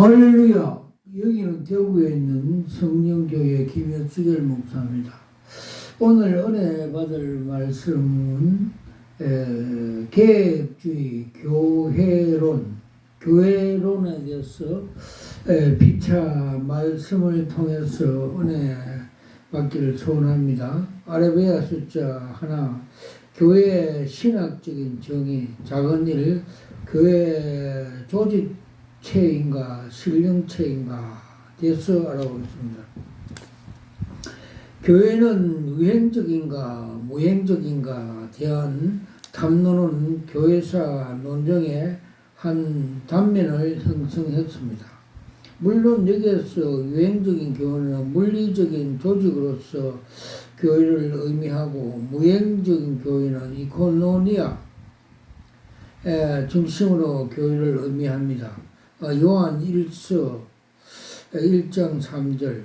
할렐루야. 여기는 대구에 있는 성령교회 김현수결 목사입니다. 오늘 은혜 받을 말씀은 계획주의 교회론에 대해서 피차 말씀을 통해서 은혜 받기를 소원합니다. 아레베야 숫자 하나, 교회의 신학적인 정의, 작은 일, 교회 조직체인가 신령체인가 대해서 알아보겠습니다. 교회는 유행적인가 무행적인가 대한 탐론은 교회사 논쟁의 한 단면을 형성했습니다. 물론 여기에서 유행적인 교회는 물리적인 조직으로서 교회를 의미하고, 무행적인 교회는 이코노니아 중심으로 교회를 의미합니다. 요한 1서 1장 3절.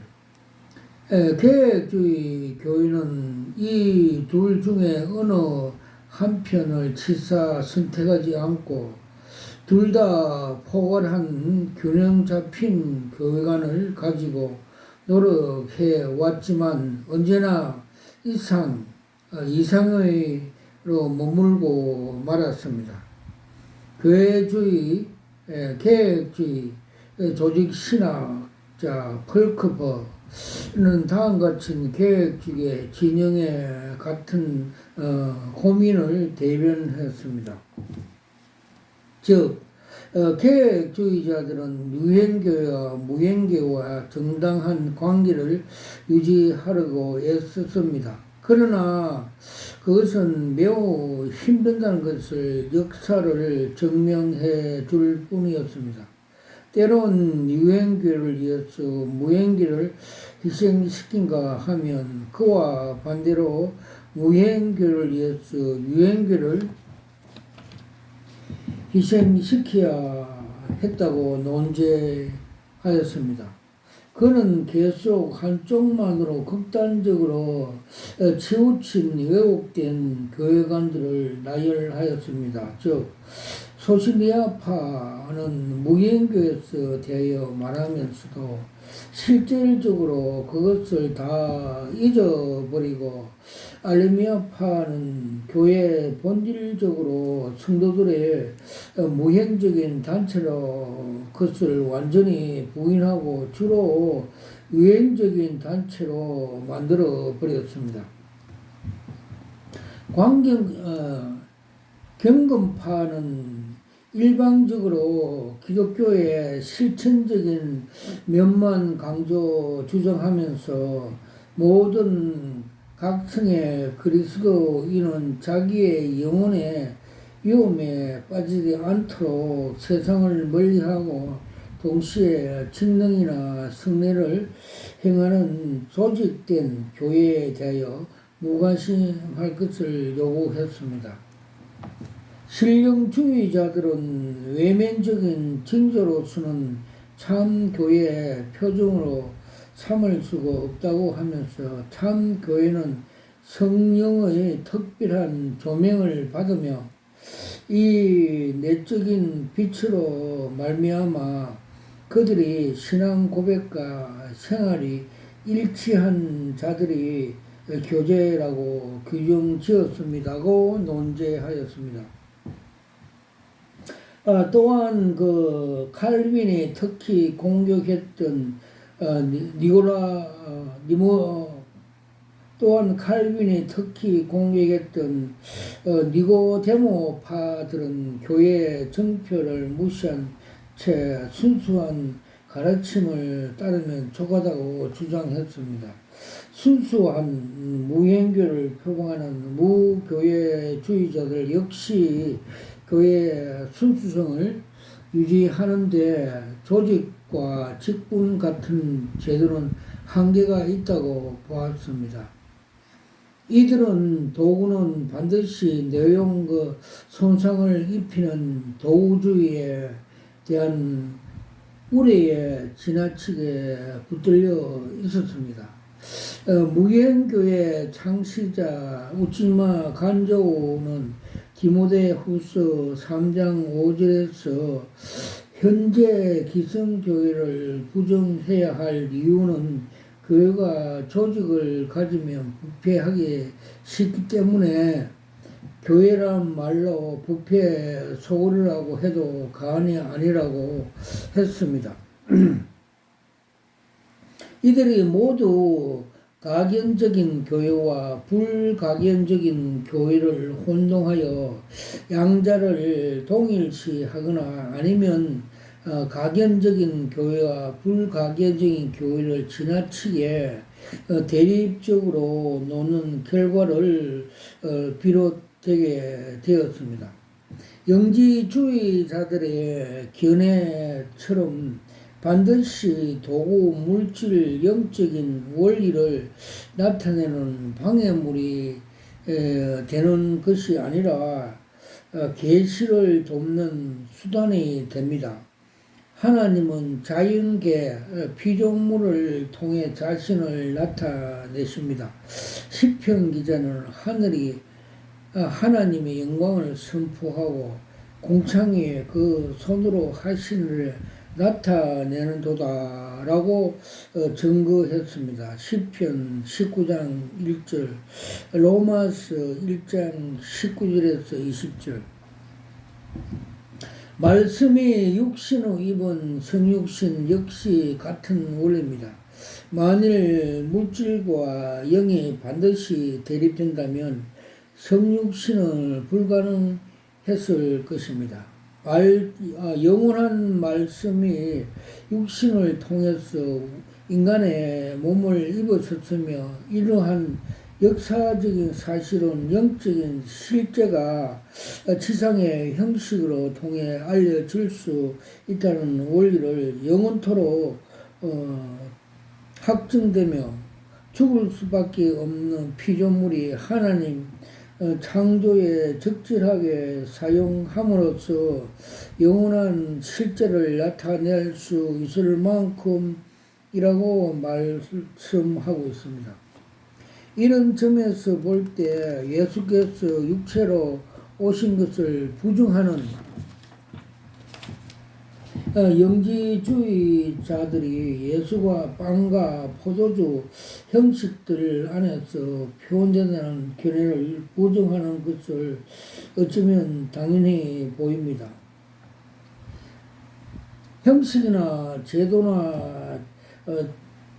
계획주의 교회는 이 둘 중에 어느 한편을 치사 선택하지 않고 둘 다 포괄한 균형 잡힌 교회관을 가지고 노력해 왔지만 언제나 이상의로 머물고 말았습니다. 교회주의, 계획주의, 조직신학자 펄크퍼는 다음과 같은 계획주의 진영에 같은 고민을 대변했습니다. 즉, 계획주의자들은 유행교회와 무행교회와 정당한 관계를 유지하려고 애썼습니다. 그러나 그것은 매우 힘든다는 것을 역사를 증명해 줄 뿐이었습니다. 때론 유행교회를 위해서 무행교회를 희생시킨가 하면 그와 반대로 무행교회를 위해서 유행교회를 희생시켜야 했다고 논제하였습니다. 그는 계속 한쪽만으로 극단적으로 치우친 왜곡된 교회관들을 나열하였습니다. 즉, 소시니아파는 무행교회에서 대하여 말하면서도 실질적으로 그것을 다 잊어버리고, 알레미아파는 교회 본질적으로 성도들의 무행적인 단체로 그것을 완전히 부인하고 주로 유행적인 단체로 만들어 버렸습니다. 경건파는 일방적으로 기독교의 실천적인 면만 강조 주장하면서 모든 각층의 그리스도인은 자기의 영혼의 위험에 빠지지 않도록 세상을 멀리하고 동시에 직능이나 성례를 행하는 조직된 교회에 대하여 무관심할 것을 요구했습니다. 신령주의자들은 외면적인 징조로서는 참 교회의 표정으로 삼을 수가 없다고 하면서 참 교회는 성령의 특별한 조명을 받으며 이 내적인 빛으로 말미암아 그들이 신앙 고백과 생활이 일치한 자들이 교제라고 규정 지었습니다고 논제하였습니다. 또한 칼빈이 특히 공격했던 니고데모파들은 교회의 정표를 무시한 채 순수한 가르침을 따르면 족하다고 주장했습니다. 순수한 무행교를 표방하는 무교회주의자들 역시 교회의 순수성을 유지하는데 조직과 직분 같은 제도는 한계가 있다고 보았습니다. 이들은 도구는 반드시 내용 손상을 입히는 도구주의에 대한 우려에 지나치게 붙들려 있었습니다. 무행교회 창시자 우찌마 간조는 디모데 후서 3장 5절에서 현재 기성교회를 부정해야 할 이유는 교회가 조직을 가지면 부패하기 쉽기 때문에 교회란 말로 부패 소홀이라고 해도 과언이 아니라고 했습니다. 이들이 모두 가견적인 교회와 불가견적인 교회를 혼동하여 양자를 동일시하거나 아니면 가견적인 교회와 불가견적인 교회를 지나치게 대립적으로 노는 결과를 비롯되게 되었습니다. 영지주의자들의 견해처럼 반드시 도구, 물질, 영적인 원리를 나타내는 방해물이 되는 것이 아니라 계시를 돕는 수단이 됩니다. 하나님은 자연계 피조물을 통해 자신을 나타내십니다. 시편 기자는 하늘이 하나님의 영광을 선포하고 공창에 그 손으로 하신을 나타내는도다 라고 증거했습니다. 시편 19장 1절, 로마서 1장 19절에서 20절. 말씀이 육신을 입은 성육신 역시 같은 원리입니다. 만일 물질과 영이 반드시 대립된다면 성육신은 불가능했을 것입니다. 영원한 말씀이 육신을 통해서 인간의 몸을 입었었으며 이러한 역사적인 사실은 영적인 실제가 지상의 형식으로 통해 알려질 수 있다는 원리를 영원토록 확증되며 죽을 수밖에 없는 피조물이 하나님 창조에 적절하게 사용함으로써 영원한 실제를 나타낼 수 있을 만큼이라고 말씀하고 있습니다. 이런 점에서 볼 때 예수께서 육체로 오신 것을 부정하는 영지주의자들이 예수가 빵과 포도주 형식들 안에서 표현된다는 견해를 부정하는 것을 어쩌면 당연히 보입니다. 형식이나 제도나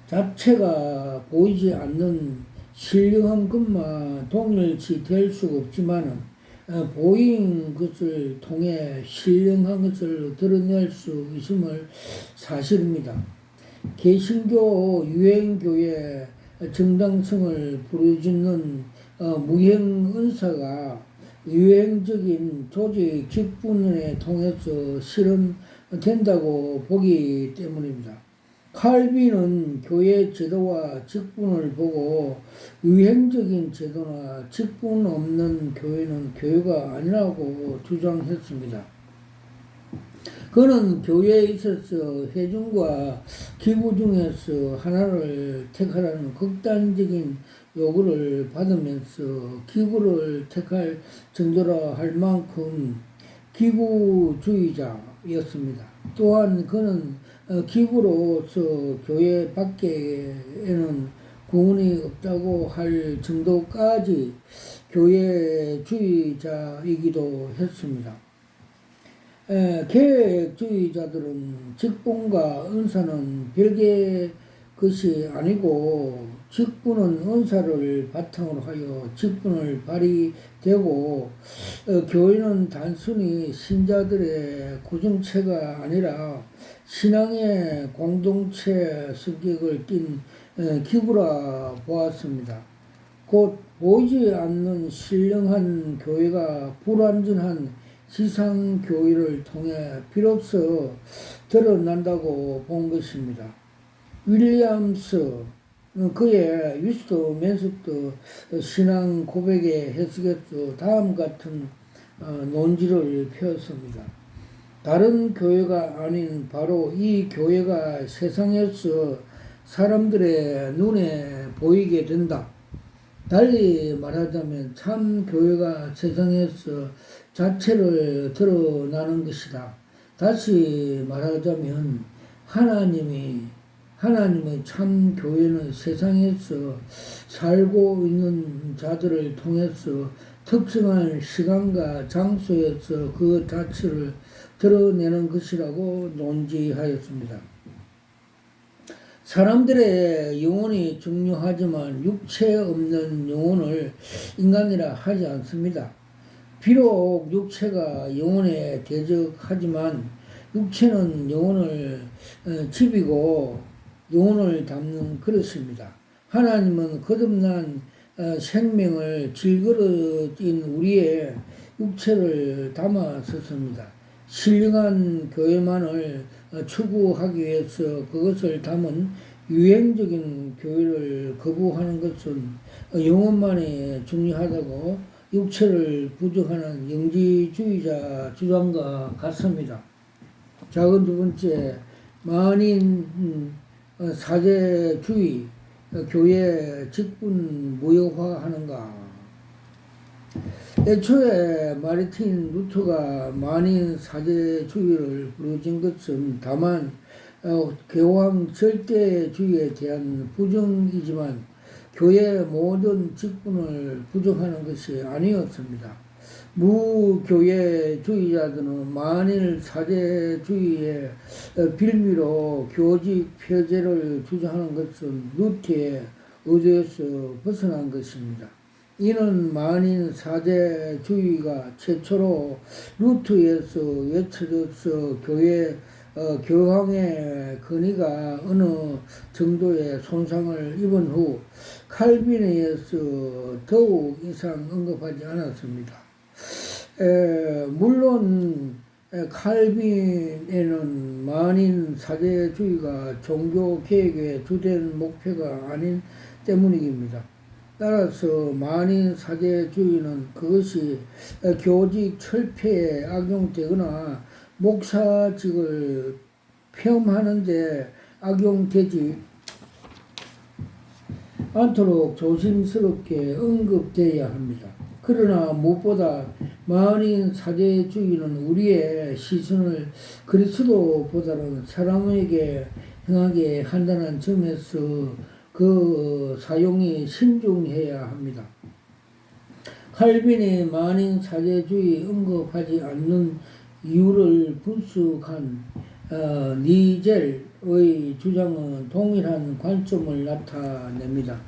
자체가 보이지 않는 신령한 것만 동일시 될 수가 없지만 보인 것을 통해 신령한 것을 드러낼 수 있음을 사실입니다. 개신교 유행교의 정당성을 부르짖는 무형 은사가 유행적인 조직 직분에 통해서 실현된다고 보기 때문입니다. 칼빈은 교회 제도와 직분을 보고 유행적인 제도나 직분 없는 교회는 교회가 아니라고 주장했습니다. 그는 교회에 있어서 회중과 기구 중에서 하나를 택하라는 극단적인 요구를 받으면서 기구를 택할 정도라 할 만큼 기구주의자였습니다. 또한 그는 기구로서 교회 밖에는 구원이 없다고 할 정도까지 교회주의자이기도 했습니다. 계획주의자들은 직분과 은사는 별개의 것이 아니고 직분은 은사를 바탕으로 하여 직분을 발휘되고 교회는 단순히 신자들의 구성체가 아니라 신앙의 공동체 성격을 띤 기구라 보았습니다. 곧 보이지 않는 신령한 교회가 불완전한 지상교회를 통해 비로소 드러난다고 본 것입니다. 윌리엄스 그의 위스트민스터 신앙 고백의 해석에서 다음 같은 논지를 펴었습니다. 다른 교회가 아닌 바로 이 교회가 세상에서 사람들의 눈에 보이게 된다. 달리 말하자면 참 교회가 세상에서 자체를 드러나는 것이다. 다시 말하자면 하나님의 참 교회는 세상에서 살고 있는 자들을 통해서 특정한 시간과 장소에서 그 자체를 드러내는 것이라고 논지하였습니다. 사람들의 영혼이 중요하지만 육체 없는 영혼을 인간이라 하지 않습니다. 비록 육체가 영혼에 대적하지만 육체는 영혼을 집이고 영혼을 담는 그릇입니다. 하나님은 거듭난 생명을 질그릇인 우리의 육체를 담아섰습니다. 신령한 교회만을 추구하기 위해서 그것을 담은 유행적인 교회를 거부하는 것은 영혼만이 중요하다고 육체를 부정하는 영지주의자 주장과 같습니다. 작은 두 번째, 만인 사제주의, 교회 직분 무효화하는가. 애초에 마르틴 루터가 만인 사제주의를 부르짖은 것은 다만 교황 절대주의에 대한 부정이지만 교회의 모든 직분을 부정하는 것이 아니었습니다. 무교회주의자들은 만일 사제주의의 빌미로 교직 폐제를 주장하는 것은 루터의 의도에서 벗어난 것입니다. 이는 만인 사제주의가 최초로 루터에서 외쳐져서 교황의 권위가 어느 정도의 손상을 입은 후 칼빈에 의해서 더욱 이상 언급하지 않았습니다. 물론 칼빈에는 만인 사제주의가 종교 개혁의 주된 목표가 아닌 때문입니다. 따라서 만인 사제주의는 그것이 교직 철폐에 악용되거나 목사직을 폐업하는 데 악용되지 않도록 조심스럽게 언급되어야 합니다. 그러나 무엇보다 만인 사제주의는 우리의 시선을 그리스도보다는 사람에게 향하게 한다는 점에서 그 사용이 신중해야 합니다. 칼빈이 만인 사제주의 언급하지 않는 이유를 분석한 니젤의 주장은 동일한 관점을 나타냅니다.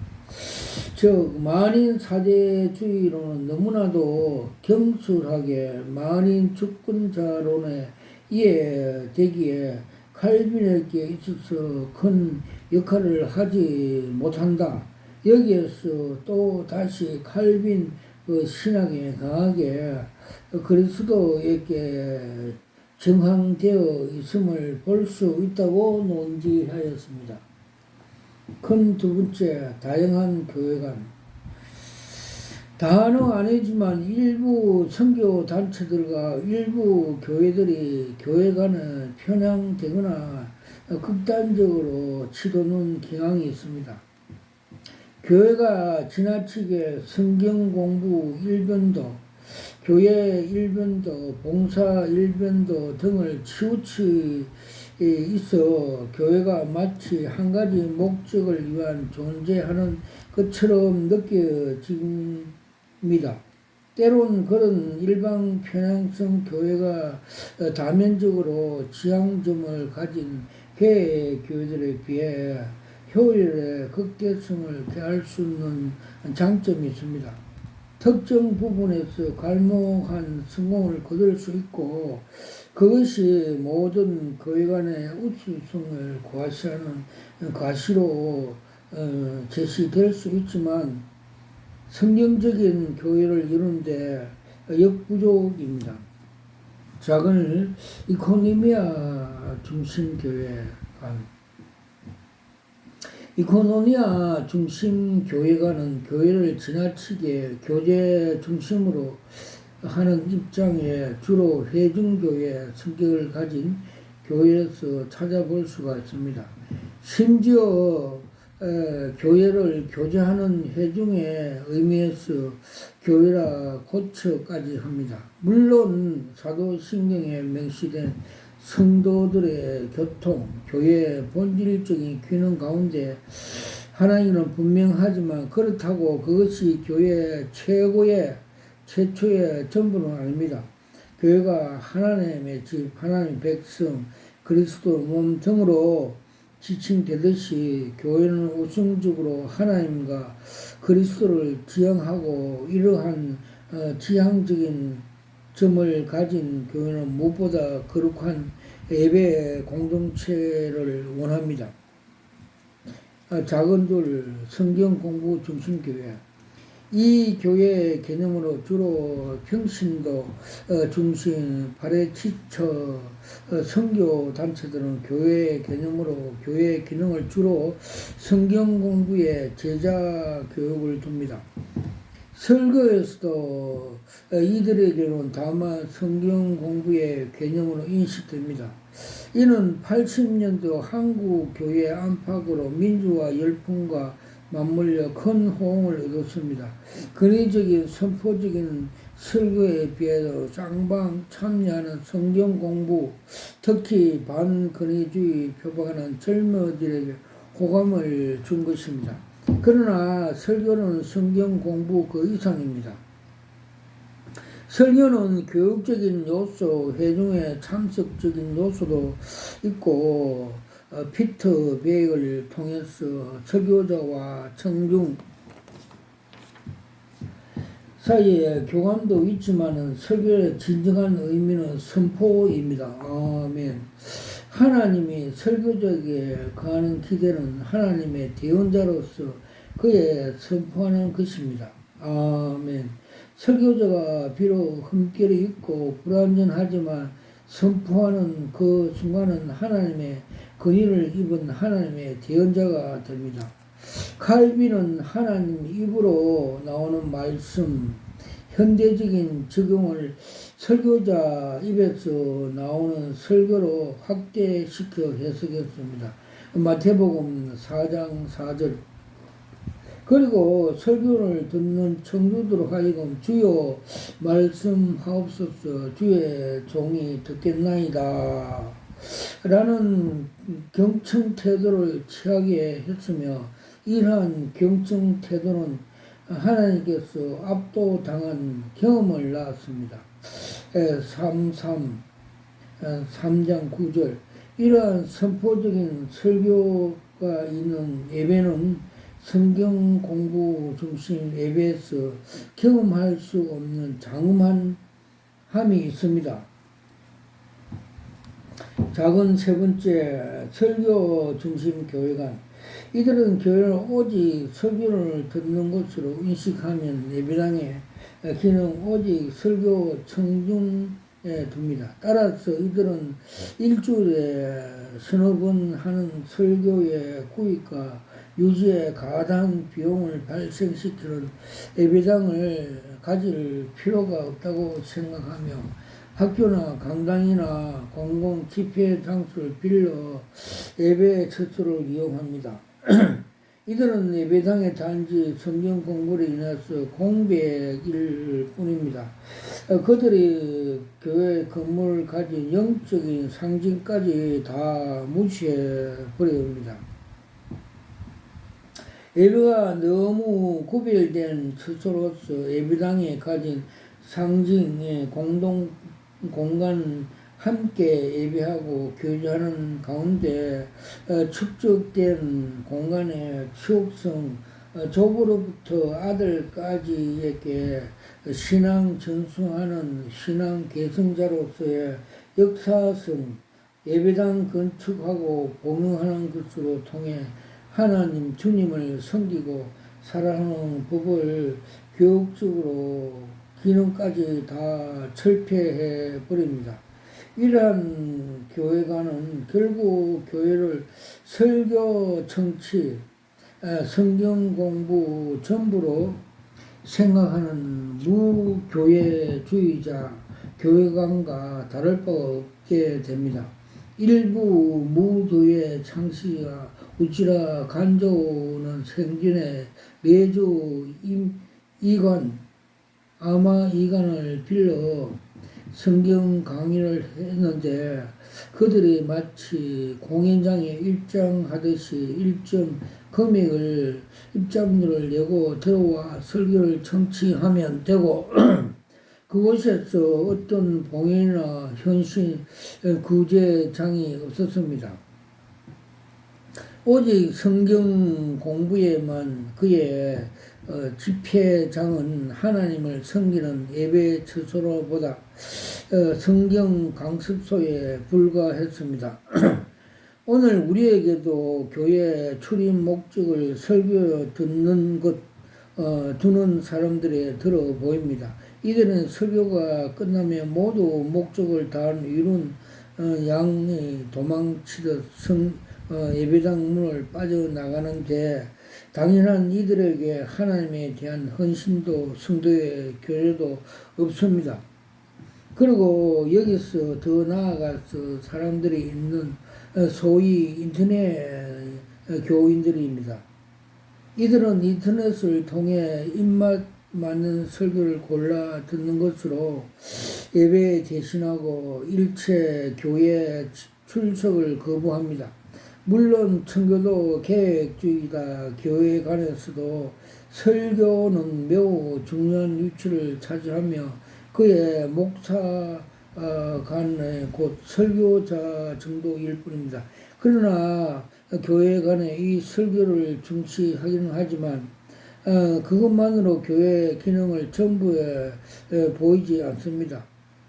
즉 만인 사제주의론은 너무나도 경솔하게 만인 주권자론에 이해되기에 칼빈에게 있어서 큰 역할을 하지 못한다. 여기에서 또 다시 칼빈 신학에 강하게 그리스도에게 정항되어 있음을 볼 수 있다고 논지하였습니다. 큰 두 번째, 다양한 교회관. 다는 아니지만 일부 선교 단체들과 일부 교회들이 교회관을 편향되거나 극단적으로 치도는 경향이 있습니다. 교회가 지나치게 성경 공부 일변도, 교회 일변도, 봉사 일변도 등을 치우치 있어 교회가 마치 한 가지 목적을 위한 존재하는 것처럼 느껴집니다. 때론 그런 일방 편향성 교회가 다면적으로 지향점을 가진 해외 교회들에 비해 효율의 극대성을 개할 수 있는 장점이 있습니다. 특정 부분에서 갈목한 성공을 거둘 수 있고 그것이 모든 교회간의 우수성을 과시하는 과시로 제시될 수 있지만 성경적인 교회를 이루는데 역부족입니다. 작은 이코노미아 중심 교회관. 이코노미아 중심 교회관은 교회를 지나치게 교제 중심으로 하는 입장에 주로 회중교회 성격을 가진 교회에서 찾아볼 수가 있습니다. 심지어 교회를 교제하는 회중의 의미에서 교회라 고쳐까지 합니다. 물론 사도신경에 명시된 성도들의 교통, 교회의 본질적인 기능 가운데 하나님은 분명하지만 그렇다고 그것이 교회의 최초의 전부는 아닙니다. 교회가 하나님의 집, 하나님의 백성, 그리스도 몸 등으로 지칭되듯이 교회는 우선적으로 하나님과 그리스도를 지향하고 이러한 지향적인 점을 가진 교회는 무엇보다 거룩한 예배 공동체를 원합니다. 작은둘 성경 공부 중심 교회. 이 교회의 개념으로 주로 평신도 중심 파레치처 선교 단체들은 교회의 개념으로 교회의 기능을 주로 성경 공부에 제자 교육을 둡니다. 설교에서도 이들에게는 다만 성경 공부의 개념으로 인식됩니다. 이는 80년도 한국 교회 안팎으로 민주화 열풍과 맞물려 큰 호응을 얻었습니다. 근위적인 선포적인 설교에 비해서 쌍방 참여하는 성경 공부, 특히 반근위주의 표방하는 젊은이들에게 호감을 준 것입니다. 그러나 설교는 성경 공부 그 이상입니다. 설교는 교육적인 요소, 회중의 참석적인 요소도 있고 피드백을 통해서 설교자와 청중 사이에 교감도 있지만 설교의 진정한 의미는 선포입니다. 아멘. 하나님이 설교자에게 거하는 기대는 하나님의 대언자로서 그의 선포하는 것입니다. 아멘. 설교자가 비록 흠결이 있고 불완전하지만 선포하는 그 순간은 하나님의 권위를 입은 하나님의 대언자가 됩니다. 칼빈은 하나님 입으로 나오는 말씀, 현대적인 적용을 설교자 입에서 나오는 설교로 확대시켜 해석했습니다. 마태복음 4장 4절. 그리고 설교를 듣는 청중들로 하여금 주여 말씀하옵소서 주의 종이 듣겠나이다 라는 경청 태도를 취하게 했으며 이러한 경청 태도는 하나님께서 압도당한 경험을 낳았습니다. 3장 9절. 이러한 선포적인 설교가 있는 예배는 성경 공부 중심 예배에서 경험할 수 없는 장엄한 함이 있습니다. 작은 세 번째, 설교 중심 교회관. 이들은 교회를 오직 설교를 듣는 것으로 인식하면 예배당의 기능 오직 설교 청중에 둡니다. 따라서 이들은 일주일에 서너 번 하는 설교의 구입과 유지에 가당 비용을 발생시키는 예배당을 가질 필요가 없다고 생각하며 학교나 강당이나 공공 집회 장소를 빌려 예배 처소를 이용합니다. 이들은 예배당의 단지 성경 공부로 인해서 공백일 뿐입니다. 그들이 교회 건물을 가진 영적인 상징까지 다 무시해 버립니다. 예배가 너무 구별된 처소로서 예배당에 가진 상징의 공동 공간 함께 예배하고 교제하는 가운데 축적된 공간의 추억성, 조부로부터 아들까지에게 신앙 전수하는 신앙 계승자로서의 역사성, 예배당 건축하고 봉헌하는 것으로 통해 하나님 주님을 섬기고 사랑하는 법을 교육적으로 기능까지 다 철폐해 버립니다. 이러한 교회관은 결국 교회를 설교, 청취, 성경 공부 전부로 생각하는 무교회주의자 교회관과 다를 바 없게 됩니다. 일부 무교회 창시가 우치라 간조는 생전에 매주 이관, 아마 이관을 빌려 성경 강의를 했는데 그들이 마치 공연장에 입장하듯이 일정 금액을 입장료를 내고 들어와 설교를 청취하면 되고 그곳에서 어떤 봉연이나 현신 구제장이 없었습니다. 오직 성경 공부에만 그의 집회장은 하나님을 섬기는 예배 처소로보다 성경 강습소에 불과했습니다. 오늘 우리에게도 교회 출입 목적을 설교 듣는 두는 사람들이 들어 보입니다. 이들은 설교가 끝나면 모두 목적을 다한 이룬 양이 도망치듯 예배당 문을 빠져나가는데 당연한 이들에게 하나님에 대한 헌신도 성도의 교류도 없습니다. 그리고 여기서 더 나아가서 사람들이 있는 소위 인터넷 교인들입니다. 이들은 인터넷을 통해 입맛 맞는 설교를 골라 듣는 것으로 예배에 대신하고 일체 교회 출석을 거부합니다. 물론 청교도 계획주의다 교회 간에서도 설교는 매우 중요한 위치를 차지하며 그의 목사 간의 곧 설교자 정도일 뿐입니다. 그러나 교회 간에 이 설교를 중시하기는 하지만 그것만으로 교회의 기능을 전부에 보이지 않습니다.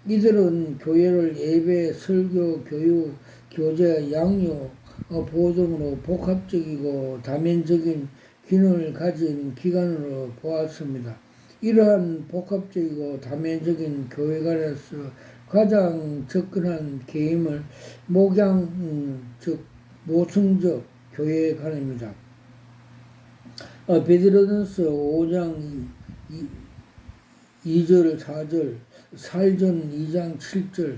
이들은 교회를 예배, 설교, 교육, 교제, 양육, 보호 등으로 복합적이고 다면적인 기능을 가진 기관으로 보았습니다. 이러한 복합적이고 다면적인 교회 간에서 가장 접근한 개임을 즉 모성적 교회 간입니다. 베드로전서 5장 2절 4절 살전 2장 7절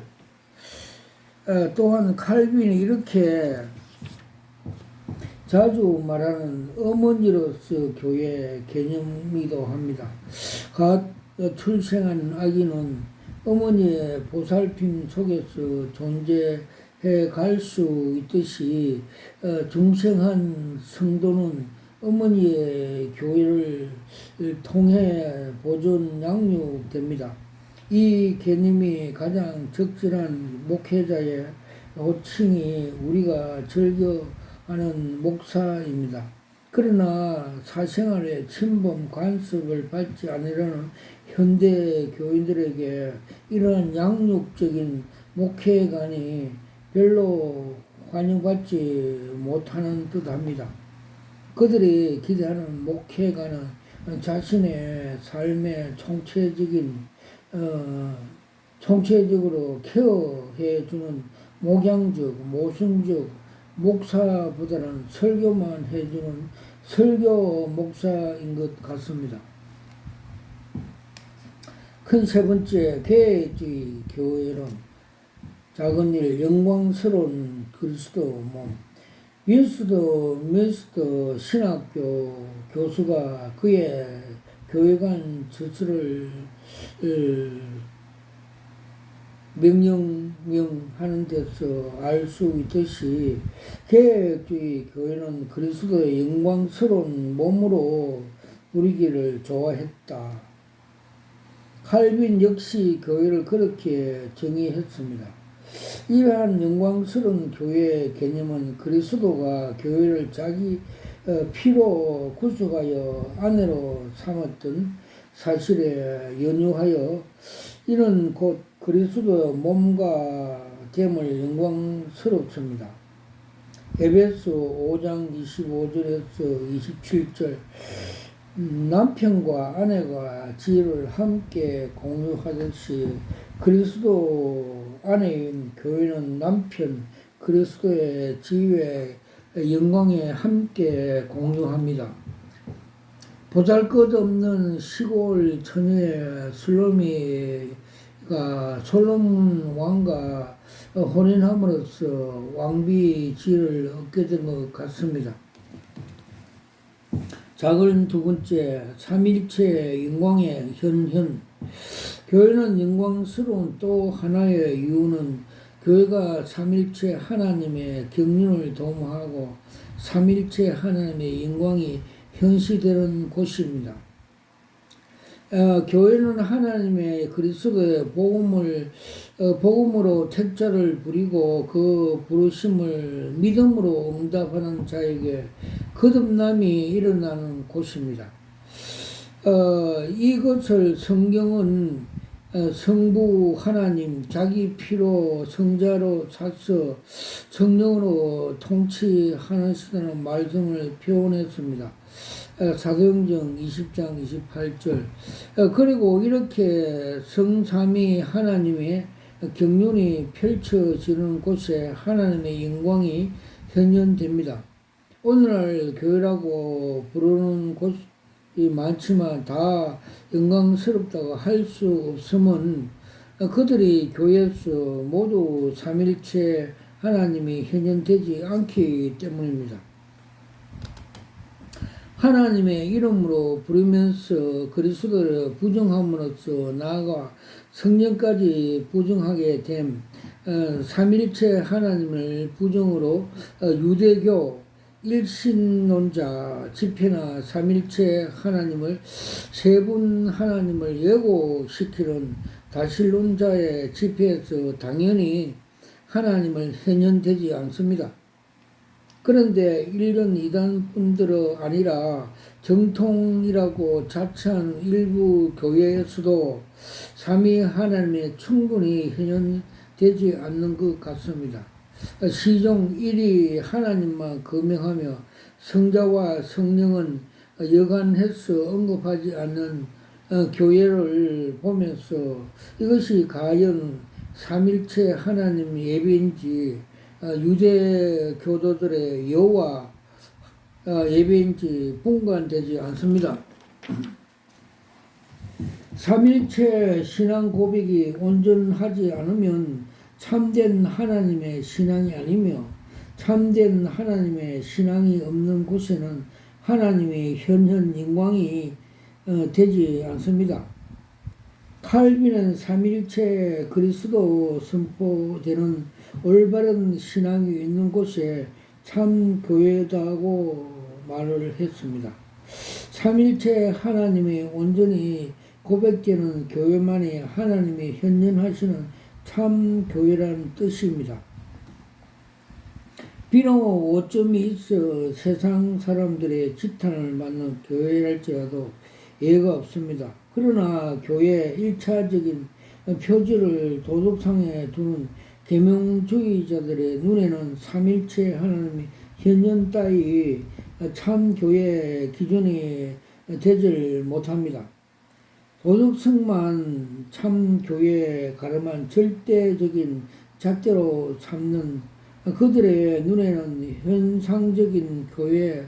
또한 칼빈이 이렇게 자주 말하는 어머니로서 교회 개념이기도 합니다. 갓 출생한 아기는 어머니의 보살핌 속에서 존재해 갈 수 있듯이 중생한 성도는 어머니의 교회를 통해 보존 양육됩니다. 이 개념이 가장 적절한 목회자의 호칭이 우리가 즐겨하는 목사입니다. 그러나 사생활의 침범 간섭을 받지 않으려는 현대 교인들에게 이러한 양육적인 목회관이 별로 환영받지 못하는 듯합니다. 그들이 기대하는 목회관은 자신의 삶의 총체적으로 케어해주는 목양적, 모성적 목사보다는 설교만 해주는 설교 목사인 것 같습니다. 큰 세 번째, 계획주의 교회론. 작은 일, 영광스러운 그리스도 몸. 윈스터 신학교 교수가 그의 교회관 저서를 명령하는 데서 알 수 있듯이 계획주의 교회는 그리스도의 영광스러운 몸으로 누리기를 좋아했다. 칼빈 역시 교회를 그렇게 정의했습니다. 이러한 영광스러운 교회의 개념은 그리스도가 교회를 자기 피로 구속하여 아내로 삼았던 사실에 연유하여 이는 곧 그리스도의 몸과 됨을 영광스럽습니다. 에베소 5장 25절에서 27절 남편과 아내가 지혜를 함께 공유하듯이 그리스도 아내인 교회는 남편 그리스도의 지혜의 영광에 함께 공유합니다. 보잘것없는 시골 처녀의 솔로몬가 솔로몬 왕과 혼인함으로써 왕비 지혜를 얻게 된 것 같습니다. 작은 두 번째, 삼일체의 영광의 현현. 교회는 영광스러운 또 하나의 이유는 교회가 삼일체 하나님의 경륜을 도모하고 삼일체 하나님의 영광이 현시되는 곳입니다. 교회는 하나님의 그리스도의 복음으로 택자를 부리고 그 부르심을 믿음으로 응답하는 자에게 거듭남이 일어나는 곳입니다. 이것을 성경은 성부 하나님 자기 피로 성자로 사서 성령으로 통치하시다는 말씀을 표현했습니다. 사도행전 20장 28절. 그리고 이렇게 성삼위 하나님의 경륜이 펼쳐지는 곳에 하나님의 영광이 현현됩니다. 오늘날 교회라고 부르는 곳이 많지만 다 영광스럽다고 할 수 없음은 그들이 교회에서 모두 삼일체 하나님이 현현되지 않기 때문입니다. 하나님의 이름으로 부르면서 그리스도를 부정함으로써 나아가 성령까지 부정하게 됨 삼일체 하나님을 부정으로 유대교 일신론자 집회나 삼일체 하나님을 세 분 하나님을 예고시키는 다신론자의 집회에서 당연히 하나님을 현현되지 않습니다. 그런데 일련 이단분들은 아니라 정통이라고 자처한 일부 교회에서도 삼위 하나님이 충분히 현현되지 않는 것 같습니다. 시종 1위 하나님만 거명하며 성자와 성령은 여간해서 언급하지 않는 교회를 보면서 이것이 과연 삼일체 하나님 예배인지 유대 교도들의 여호와 예배인지 분간되지 않습니다. 삼일체 신앙 고백이 온전하지 않으면 참된 하나님의 신앙이 아니며 참된 하나님의 신앙이 없는 곳에는 하나님의 현현 영광이 되지 않습니다. 칼빈은 삼일체 그리스도 선포되는 올바른 신앙이 있는 곳에 참 교회다고 말을 했습니다. 삼일체 하나님이 온전히 고백되는 교회만이 하나님이 현현하시는 참 교회라는 뜻입니다. 비록 오점이 있어 세상 사람들의 지탄을 받는 교회랄지라도 예가 없습니다. 그러나 교회의 1차적인 표지를 도덕상에 두는 계명주의자들의 눈에는 삼일체 하나님이 현현 따위 참 교회의 기준이 되질 못합니다. 도덕성만 참 교회에 가름한 절대적인 잣대로 삼는 그들의 눈에는 현상적인 교회에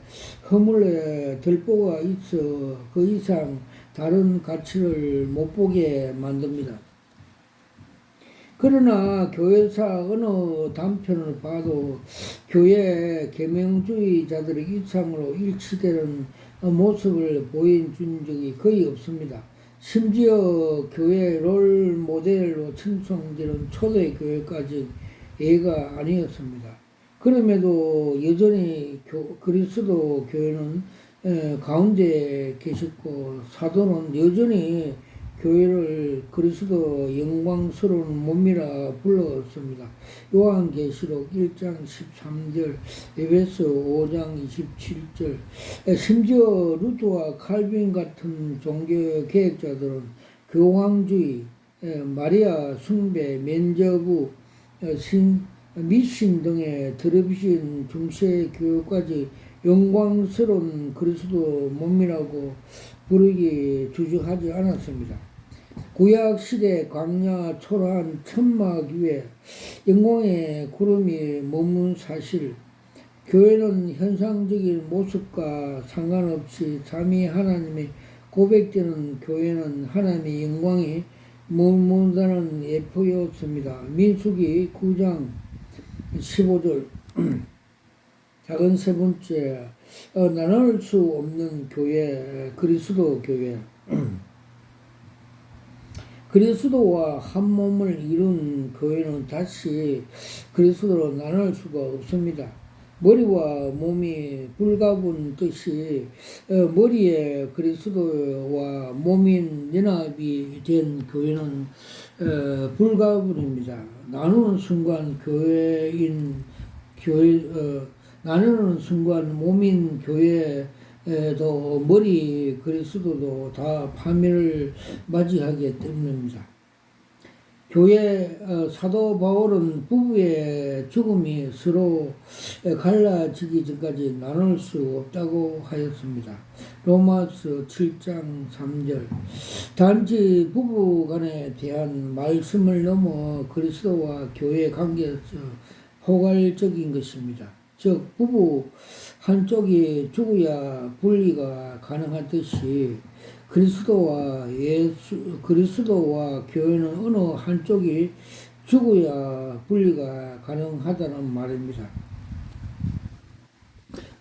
허물에 들보가 있어 그 이상 다른 가치를 못 보게 만듭니다. 그러나 교회사 어느 단편을 봐도 교회 계명주의자들의 입장으로 일치되는 모습을 보여준 적이 거의 없습니다. 심지어 교회 롤 모델로 칭송되는 초대 교회까지 예가 아니었습니다. 그럼에도 여전히 그리스도 교회는 가운데 계셨고 사도는 여전히 교회를 그리스도 영광스러운 몸이라 불렀습니다. 요한계시록 1장 13절, 에베소 5장 27절. 심지어 루트와 칼빈 같은 종교 개혁자들은 교황주의, 마리아 숭배, 면죄부, 미신 등의 더럽히신 중세 교회까지 영광스러운 그리스도 몸이라고 부르기 주저하지 않았습니다. 구약시대 광야 초라한 천막 위에 영광의 구름이 머문 사실, 교회는 현상적인 모습과 상관없이 삼위 하나님이 고백되는 교회는 하나님의 영광이 머문다는 예표였습니다. 민수기 9장 15절. 작은 세 번째, 나눌 수 없는 교회, 그리스도 교회. 그리스도와 한 몸을 이룬 교회는 다시 그리스도로 나눌 수가 없습니다. 머리와 몸이 불가분듯이 머리에 그리스도와 몸인 연합이 된 교회는 불가분입니다. 나누는 순간 나누는 순간 몸인 교회도 머리 그리스도도 다 파멸을 맞이하기 때문입니다. 교회 사도 바울은 부부의 죽음이 서로 갈라지기 전까지 나눌 수 없다고 하였습니다. 로마서 7장 3절. 단지 부부 간에 대한 말씀을 넘어 그리스도와 교회 관계에서 포괄적인 것입니다. 즉 부부 한쪽이 죽어야 분리가 가능하듯이 그리스도와 교회는 어느 한쪽이 죽어야 분리가 가능하다는 말입니다.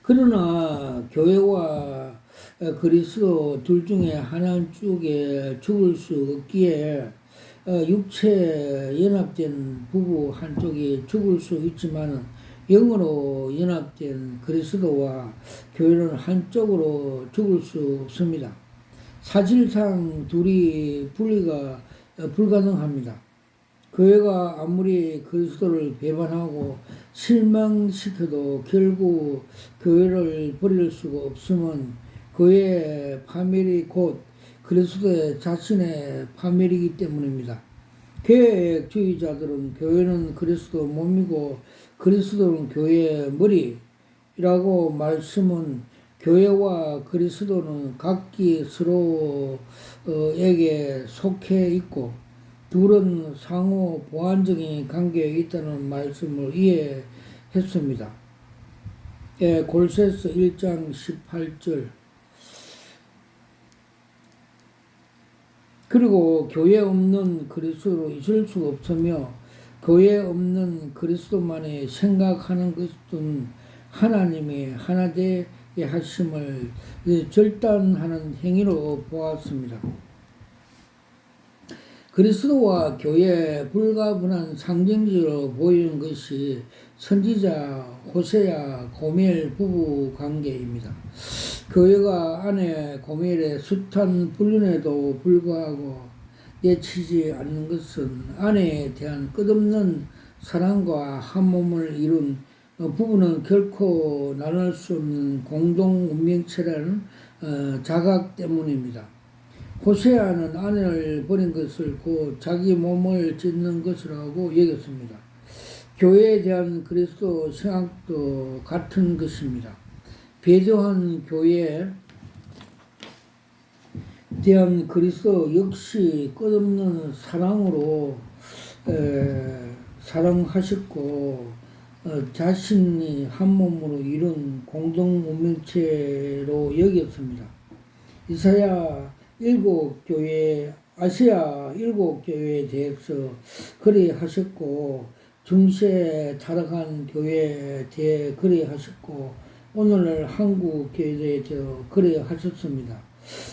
그러나 교회와 그리스도 둘 중에 하나 쪽에 죽을 수 없기에 육체 연합된 부부 한쪽이 죽을 수 있지만 영으로 연합된 그리스도와 교회는 한쪽으로 죽을 수 없습니다. 사실상 둘이 분리가 불가능합니다. 교회가 아무리 그리스도를 배반하고 실망시켜도 결국 교회를 버릴 수가 없으면 교회의 파멸이 곧 그리스도의 자신의 파멸이기 때문입니다. 계획주의자들은 교회는 그리스도 몸이고 그리스도는 교회의 머리라고 말씀은 교회와 그리스도는 각기 서로에게 속해 있고 둘은 상호 보완적인 관계에 있다는 말씀을 이해했습니다. 골로새서 1장 18절. 그리고 교회 없는 그리스도로 있을 수가 없으며 교회 없는 그리스도만이 생각하는 것은 하나님이 하나되게 하심을 절단하는 행위로 보았습니다. 그리스도와 교회의 불가분한 상징적으로 보이는 것이 선지자 호세아 고멜 부부 관계입니다. 교회가 아내 고멜의 숱한 불륜에도 불구하고 내치지 않는 것은 아내에 대한 끝없는 사랑과 한 몸을 이룬 부부는 결코 나눌 수 없는 공동 운명체라는 자각 때문입니다. 호세아는 아내를 버린 것을 곧 자기 몸을 찢는 것이라고 여겼습니다. 교회에 대한 그리스도 생각도 같은 것입니다. 배교한 교회에 대한 그리스도 역시 끝없는 사랑으로 사랑하셨고 자신이 한 몸으로 이룬 공동 운명체로 여겼습니다. 아시아 7교회에 대해서 그리하셨고 중세 타락한 교회에 대해 그리하셨고 오늘날 한국 교회에 대해 그리하셨습니다.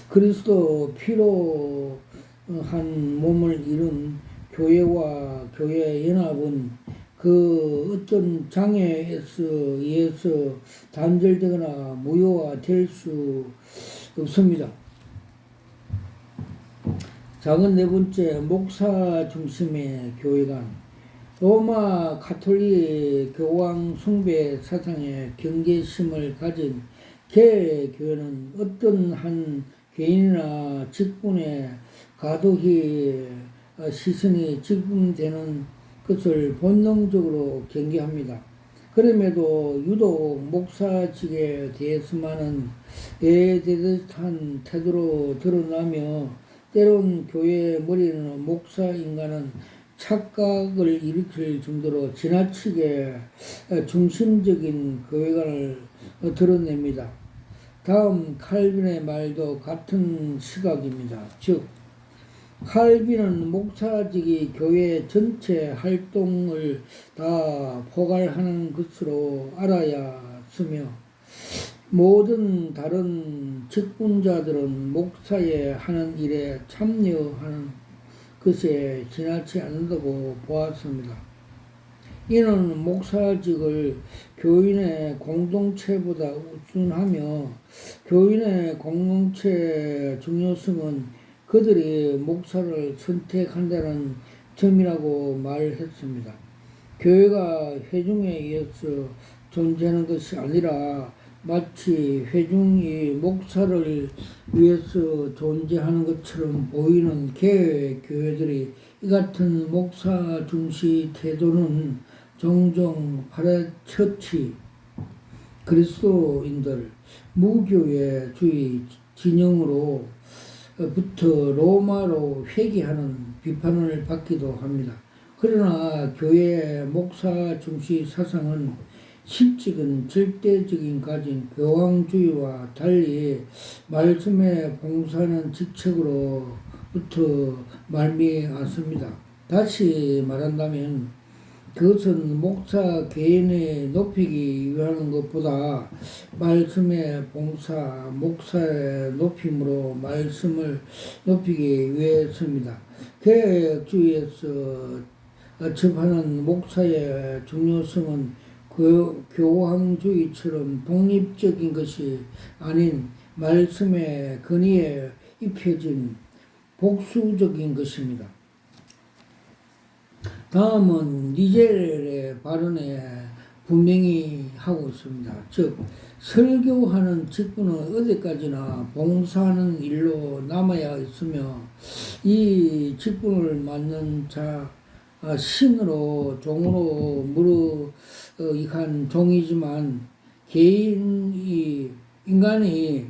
그리스도 피로 한 몸을 이룬 교회와 교회 연합은 그 어떤 장애에 의해서 단절되거나 무효화될 수 없습니다. 작은 네 번째, 목사 중심의 교회관. 로마 가톨릭 교황 숭배 사상에 경계심을 가진 개교회는 어떤 한 개인이나 직분에 과도히 시선이 집중되는 것을 본능적으로 경계합니다. 그럼에도 유독 목사직에 대해서만은 애대듯한 태도로 드러나며 때론 교회의 머리는 목사인가는 착각을 일으킬 정도로 지나치게 중심적인 교회관을 드러냅니다. 다음 칼빈의 말도 같은 시각입니다. 즉 칼빈은 목사직이 교회 전체 활동을 다 포괄하는 것으로 알아야쓰며 모든 다른 직분자들은 목사의 하는 일에 참여하는 것에 지나치 않는다고 보았습니다. 이는 목사직을 교인의 공동체보다 우선하며 교인의 공동체의 중요성은 그들이 목사를 선택한다는 점이라고 말했습니다. 교회가 회중에 의해서 존재하는 것이 아니라 마치 회중이 목사를 위해서 존재하는 것처럼 보이는 개의 교회들이 이 같은 목사 중시 태도는 종종 파라처치 그리스도인들 무교회주의 진영으로 부터 로마로 회귀하는 비판을 받기도 합니다. 그러나 교회의 목사 중시 사상은 실직은 절대적인 가진 교황주의와 달리 말씀에 봉사하는 직책으로부터 말미암습니다. 다시 말한다면 그것은 목사 개인의 높이기 위한 것보다 말씀의 봉사, 목사의 높임으로 말씀을 높이기 위해서입니다. 개혁주의에서 접하는 목사의 중요성은 교황주의처럼 독립적인 것이 아닌 말씀의 근위에 입혀진 복수적인 것입니다. 다음은 니제렐의 발언에 분명히 하고 있습니다. 즉 설교하는 직분은 어디까지나 봉사하는 일로 남아야 있으며 이 직분을 맡는 자 신으로 종으로 무르익한 종이지만 인간이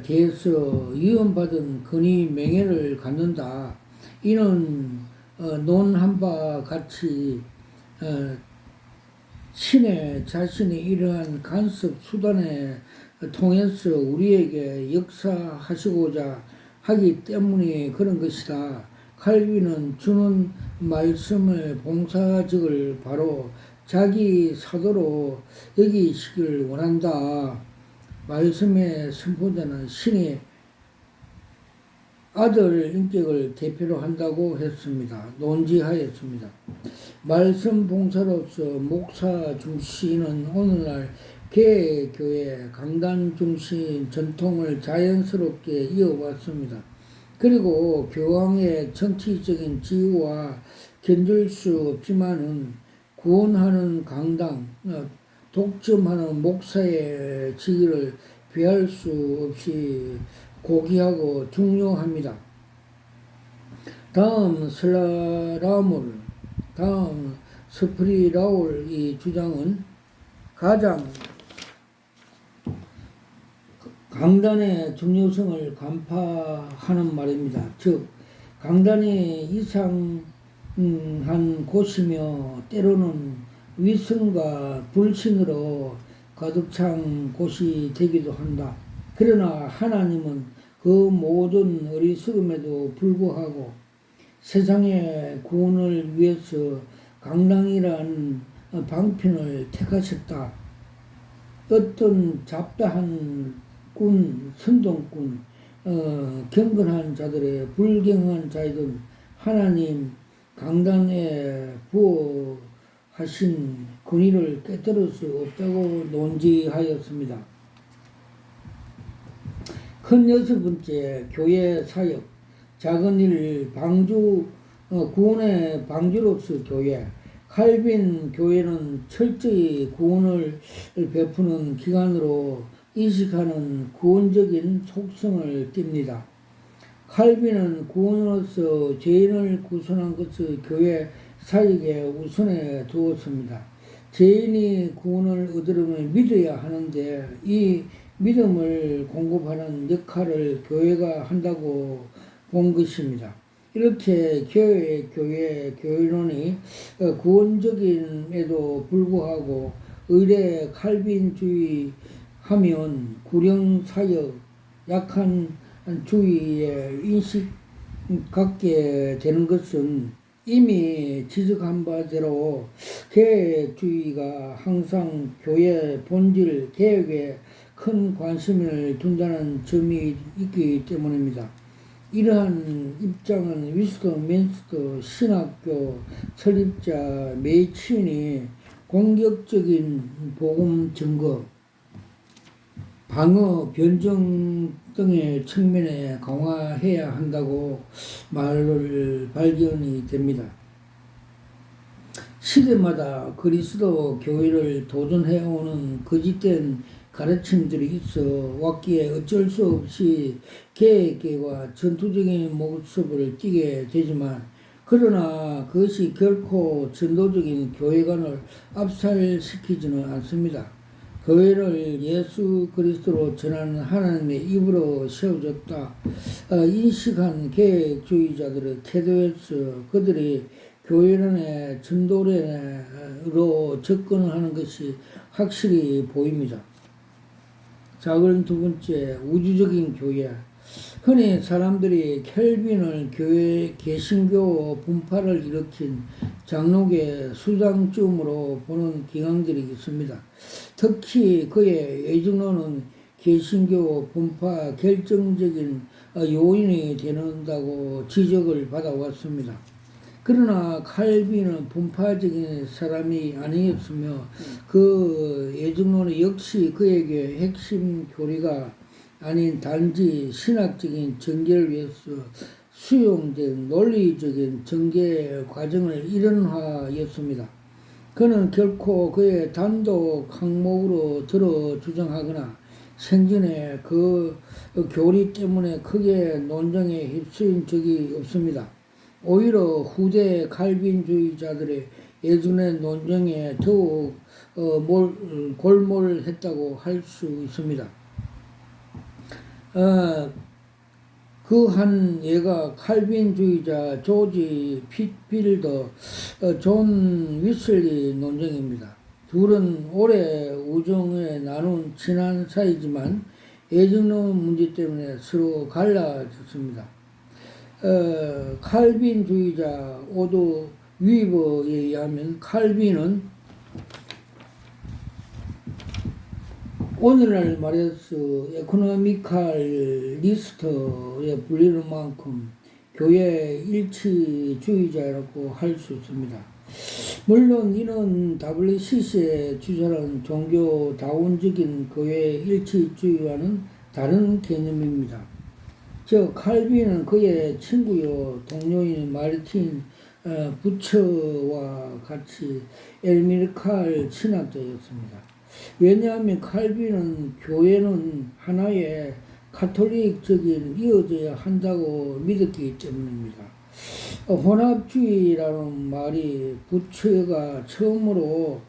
대해서 위헌받은 권위 명예를 갖는다. 이는 논한 바 같이 신의 자신이 이러한 간섭 수단에 통해서 우리에게 역사하시고자 하기 때문에 그런 것이다. 칼빈은 주는 말씀을 봉사직을 바로 자기 사도로 여기시길 원한다. 말씀의 선포자는 신의 아들 인격을 대표로 한다고 했습니다. 논지하였습니다. 말씀 봉사로서 목사 중시는 오늘날 개교회 강단 중시 전통을 자연스럽게 이어왔습니다. 그리고 교황의 정치적인 지위와 견줄 수 없지만은 구원하는 강당, 독점하는 목사의 지위를 피할 수 없이 고귀하고 중요합니다. 다음 스프리라울 이 주장은 가장 강단의 중요성을 간파하는 말입니다. 즉 강단이 이상한 곳이며 때로는 위선과 불신으로 가득 찬 곳이 되기도 한다. 그러나 하나님은 그 모든 어리석음에도 불구하고 세상의 구원을 위해서 강당이라는 방편을 택하셨다. 어떤 잡다한 선동꾼, 경건한 자들의 불경한 자이든 하나님 강단에 부어하신 권위를 깨뜨릴 수 없다고 논지하였습니다. 큰 6번째 교회 사역, 작은 일 구원의 방주로서 교회. 칼빈 교회는 철저히 구원을 베푸는 기관으로 인식하는 구원적인 속성을 띱니다. 칼빈은 구원으로서 죄인을 구원한 것을 교회 사역에 우선에 두었습니다. 죄인이 구원을 얻으려면 믿어야 하는데 이 믿음을 공급하는 역할을 교회가 한다고 본 것입니다. 이렇게 교회론이 구원적임에도 불구하고 의례 칼빈주의 하면 구령사역, 약한 주의에 인식 갖게 되는 것은 이미 지적한 바대로 개혁주의가 항상 교회 본질 개혁에 큰 관심을 둔다는 점이 있기 때문입니다. 이러한 입장은 위스트민스터 신학교 설립자 메이친이 공격적인 복음 증거, 방어, 변정 등의 측면에 강화해야 한다고 말을 발견이 됩니다. 시대마다 그리스도 교회를 도전해오는 거짓된 가르침들이 있어 왔기에 어쩔 수 없이 계획과 전투적인 모습을 띠게 되지만, 그러나 그것이 결코 전도적인 교회관을 압살시키지는 않습니다. 교회를 예수 그리스도로 전하는 하나님의 입으로 세워졌다 인식한 계획주의자들의 태도에서 그들이 교회론의 전도론으로 접근하는 것이 확실히 보입니다. 자, 그럼 두 번째, 우주적인 교회. 흔히 사람들이 켈빈을 교회 개신교 분파를 일으킨 장로계 수장쯤으로 보는 경향들이 있습니다. 특히 그의 예증론은 개신교 분파 결정적인 요인이 되는다고 지적을 받아왔습니다. 그러나 칼빈은 분파적인 사람이 아니었으며 그 예증론은 역시 그에게 핵심 교리가 아닌 단지 신학적인 전개를 위해서 수용된 논리적인 전개 과정을 일원화였습니다. 그는 결코 그의 단독 항목으로 들어 주장하거나 생전에 그 교리 때문에 크게 논쟁에 휩쓸린 적이 없습니다. 오히려 후대 칼빈주의자들의 예전의 논쟁에 더욱 골몰했다고 할 수 있습니다. 그 한 예가 칼빈주의자 조지 핏빌더, 존 위슬리 논쟁입니다. 둘은 오래 우정에 나눈 친한 사이지만 예정론 문제 때문에 서로 갈라졌습니다. 칼빈주의자 오도 위버에 의하면 칼빈은 오늘날 말해서 에코노미칼 리스트에 불리는 만큼 교회 일치주의자라고 할 수 있습니다. 물론 이는 WCC의 주장하는 종교 다원적인 교회 일치주의와는 다른 개념입니다. 즉 칼빈은 그의 친구요 동료인 마르틴 부처와 같이 엘미칼 신학자였습니다. 왜냐하면 칼빈은 교회는 하나의 가톨릭적인 이어져야 한다고 믿었기 때문입니다. 혼합주의라는 말이 부처가 처음으로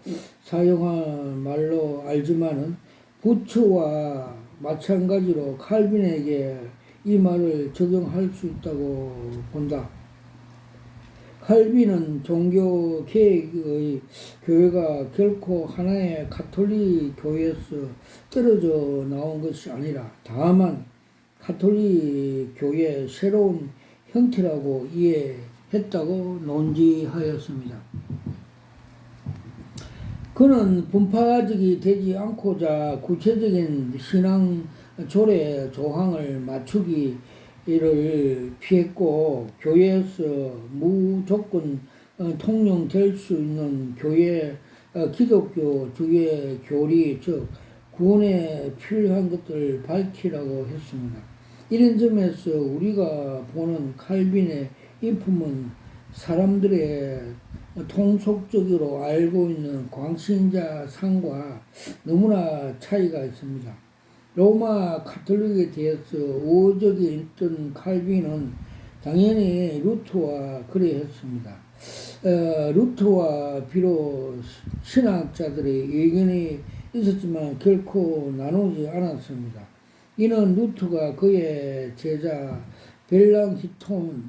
사용한 말로 알지만은 부처와 마찬가지로 칼빈에게 이 말을 적용할 수 있다고 본다. 칼빈은 종교 개혁의 교회가 결코 하나의 가톨릭 교회에서 떨어져 나온 것이 아니라 다만 가톨릭 교회의 새로운 형태라고 이해했다고 논지하였습니다. 그는 분파적이 되지 않고자 구체적인 신앙 조례 조항을 맞추기를 피했고, 교회에서 무조건 통용될 수 있는 교회 기독교주의 교리, 즉 구원에 필요한 것들을 밝히라고 했습니다. 이런 점에서 우리가 보는 칼빈의 인품은 사람들의 통속적으로 알고 있는 광신자 상과 너무나 차이가 있습니다. 로마 가톨릭에 대해서 우호적이 있던 칼빈은 당연히 루터와 그래했습니다. 루터와 비록 신학자들의 의견이 있었지만 결코 나누지 않았습니다. 이는 루터가 그의 제자 벨랑히톤보다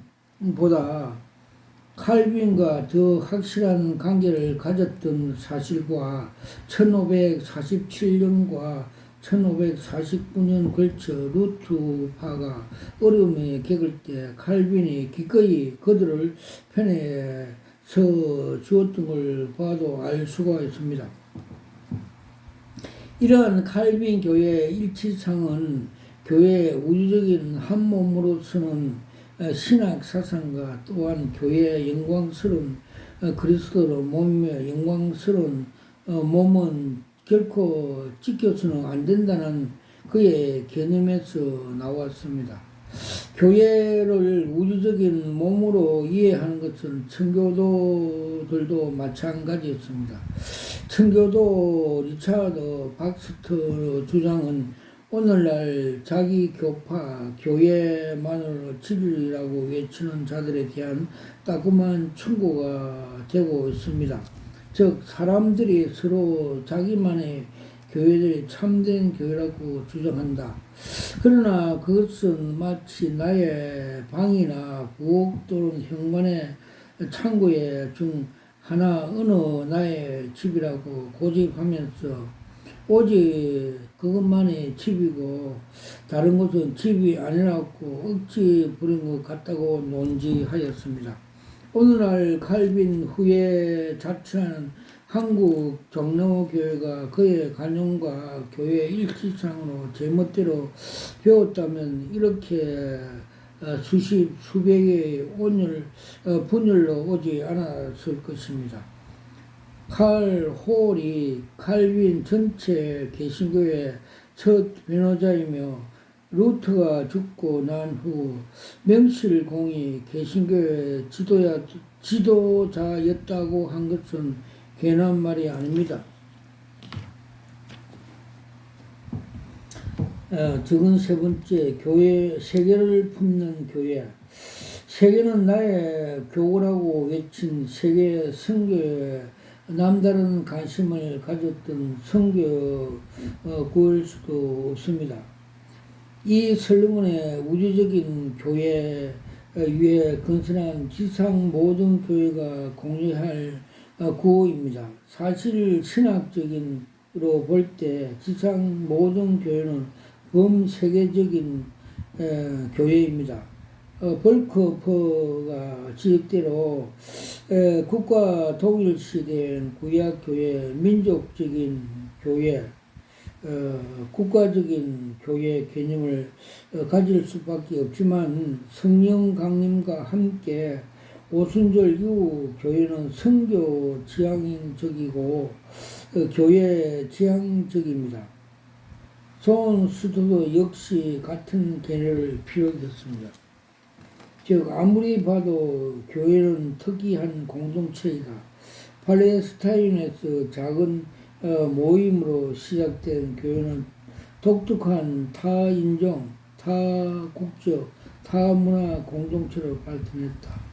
칼빈과 더 확실한 관계를 가졌던 사실과 1547년과 1549년 걸쳐 루트파가 어려움에 겪을 때 칼빈이 기꺼이 그들을 편에 서 주었던 걸 봐도 알 수가 있습니다. 이러한 칼빈 교회의 일치성은 교회 우주적인 한 몸으로서는 신학 사상과 또한 교회의 영광스러운 그리스도로 몸이며 영광스러운 몸은 결코 찢겨서는 안 된다는 그의 개념에서 나왔습니다. 교회를 우주적인 몸으로 이해하는 것은 청교도들도 마찬가지였습니다. 청교도 리차드 박스터 주장은 오늘날 자기 교파, 교회만으로 진리라고 외치는 자들에 대한 따끔한 충고가 되고 있습니다. 즉 사람들이 서로 자기만의 교회들이 참된 교회라고 주장한다. 그러나 그것은 마치 나의 방이나 부엌 또는 현관의 창고의 중 하나 어느 나의 집이라고 고집하면서 오직 그것만이 집이고 다른 것은 집이 아니라고 억지 부린 것 같다고 논지하였습니다. 오늘날 칼빈 후에 자처한 한국 종로교회가 그의 관용과 교회 일치상으로 제멋대로 배웠다면 이렇게 수백의 분열로 오지 않았을 것입니다. 칼 홀이 칼빈 전체 개신교의 첫 변호자이며 루터가 죽고 난 후 명실공히 개신교의 지도자였다고 한 것은 괜한 말이 아닙니다. 적은 세 번째, 교회, 세계를 품는 교회. 세계는 나의 교구라고 외친 세계 선교에 남다른 관심을 가졌던 선교구일 수도 없습니다. 이 설문의 우주적인 교회 위에 건설한 지상 모든 교회가 공유할 구호입니다. 사실 신학적인으로 볼 때 지상 모든 교회는 범세계적인 교회입니다. 벌크퍼가 지적대로 국가 통일 시대엔 구약교회, 민족적인 교회, 국가적인 교회 개념을 가질 수밖에 없지만 성령 강림과 함께 오순절 이후 교회는 선교 지향적이고 교회 지향적입니다. 존 스투도 역시 같은 견해를 피력했습니다. 즉 아무리 봐도 교회는 특이한 공동체이다. 팔레스타인에서 작은 모임으로 시작된 교회는 독특한 타인종, 타국적, 타문화 공동체로 발전했다.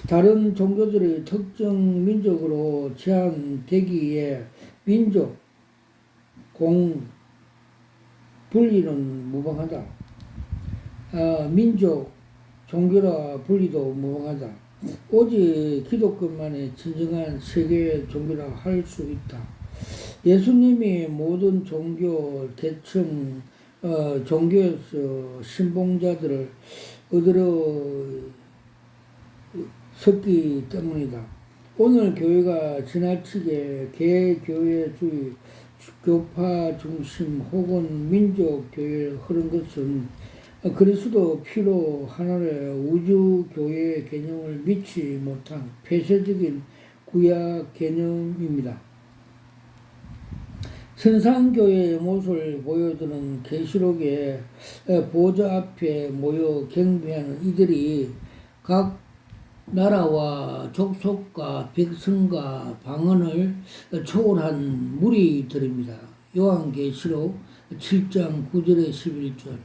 다른 종교들의 특정 민족으로 제한되기에 민족, 분리는 무방하다. 민족, 종교라 분리도 무방하다. 오직 기독교만의 진정한 세계 종교라 할 수 있다. 예수님이 모든 종교, 계층, 종교에서 신봉자들을 얻으러 섰기 때문이다. 오늘 교회가 지나치게 개교회주의, 교파 중심 혹은 민족교회에 흐른 것은 그리스도 피로 하나의 우주교회 개념을 믿지 못한 폐쇄적인 구약 개념입니다. 선상교회의 모습을 보여주는 계시록의 보좌 앞에 모여 경배하는 이들이 각 나라와 족속과 백성과 방언을 초월한 무리들입니다. 요한계시록 7장 9절에 11절.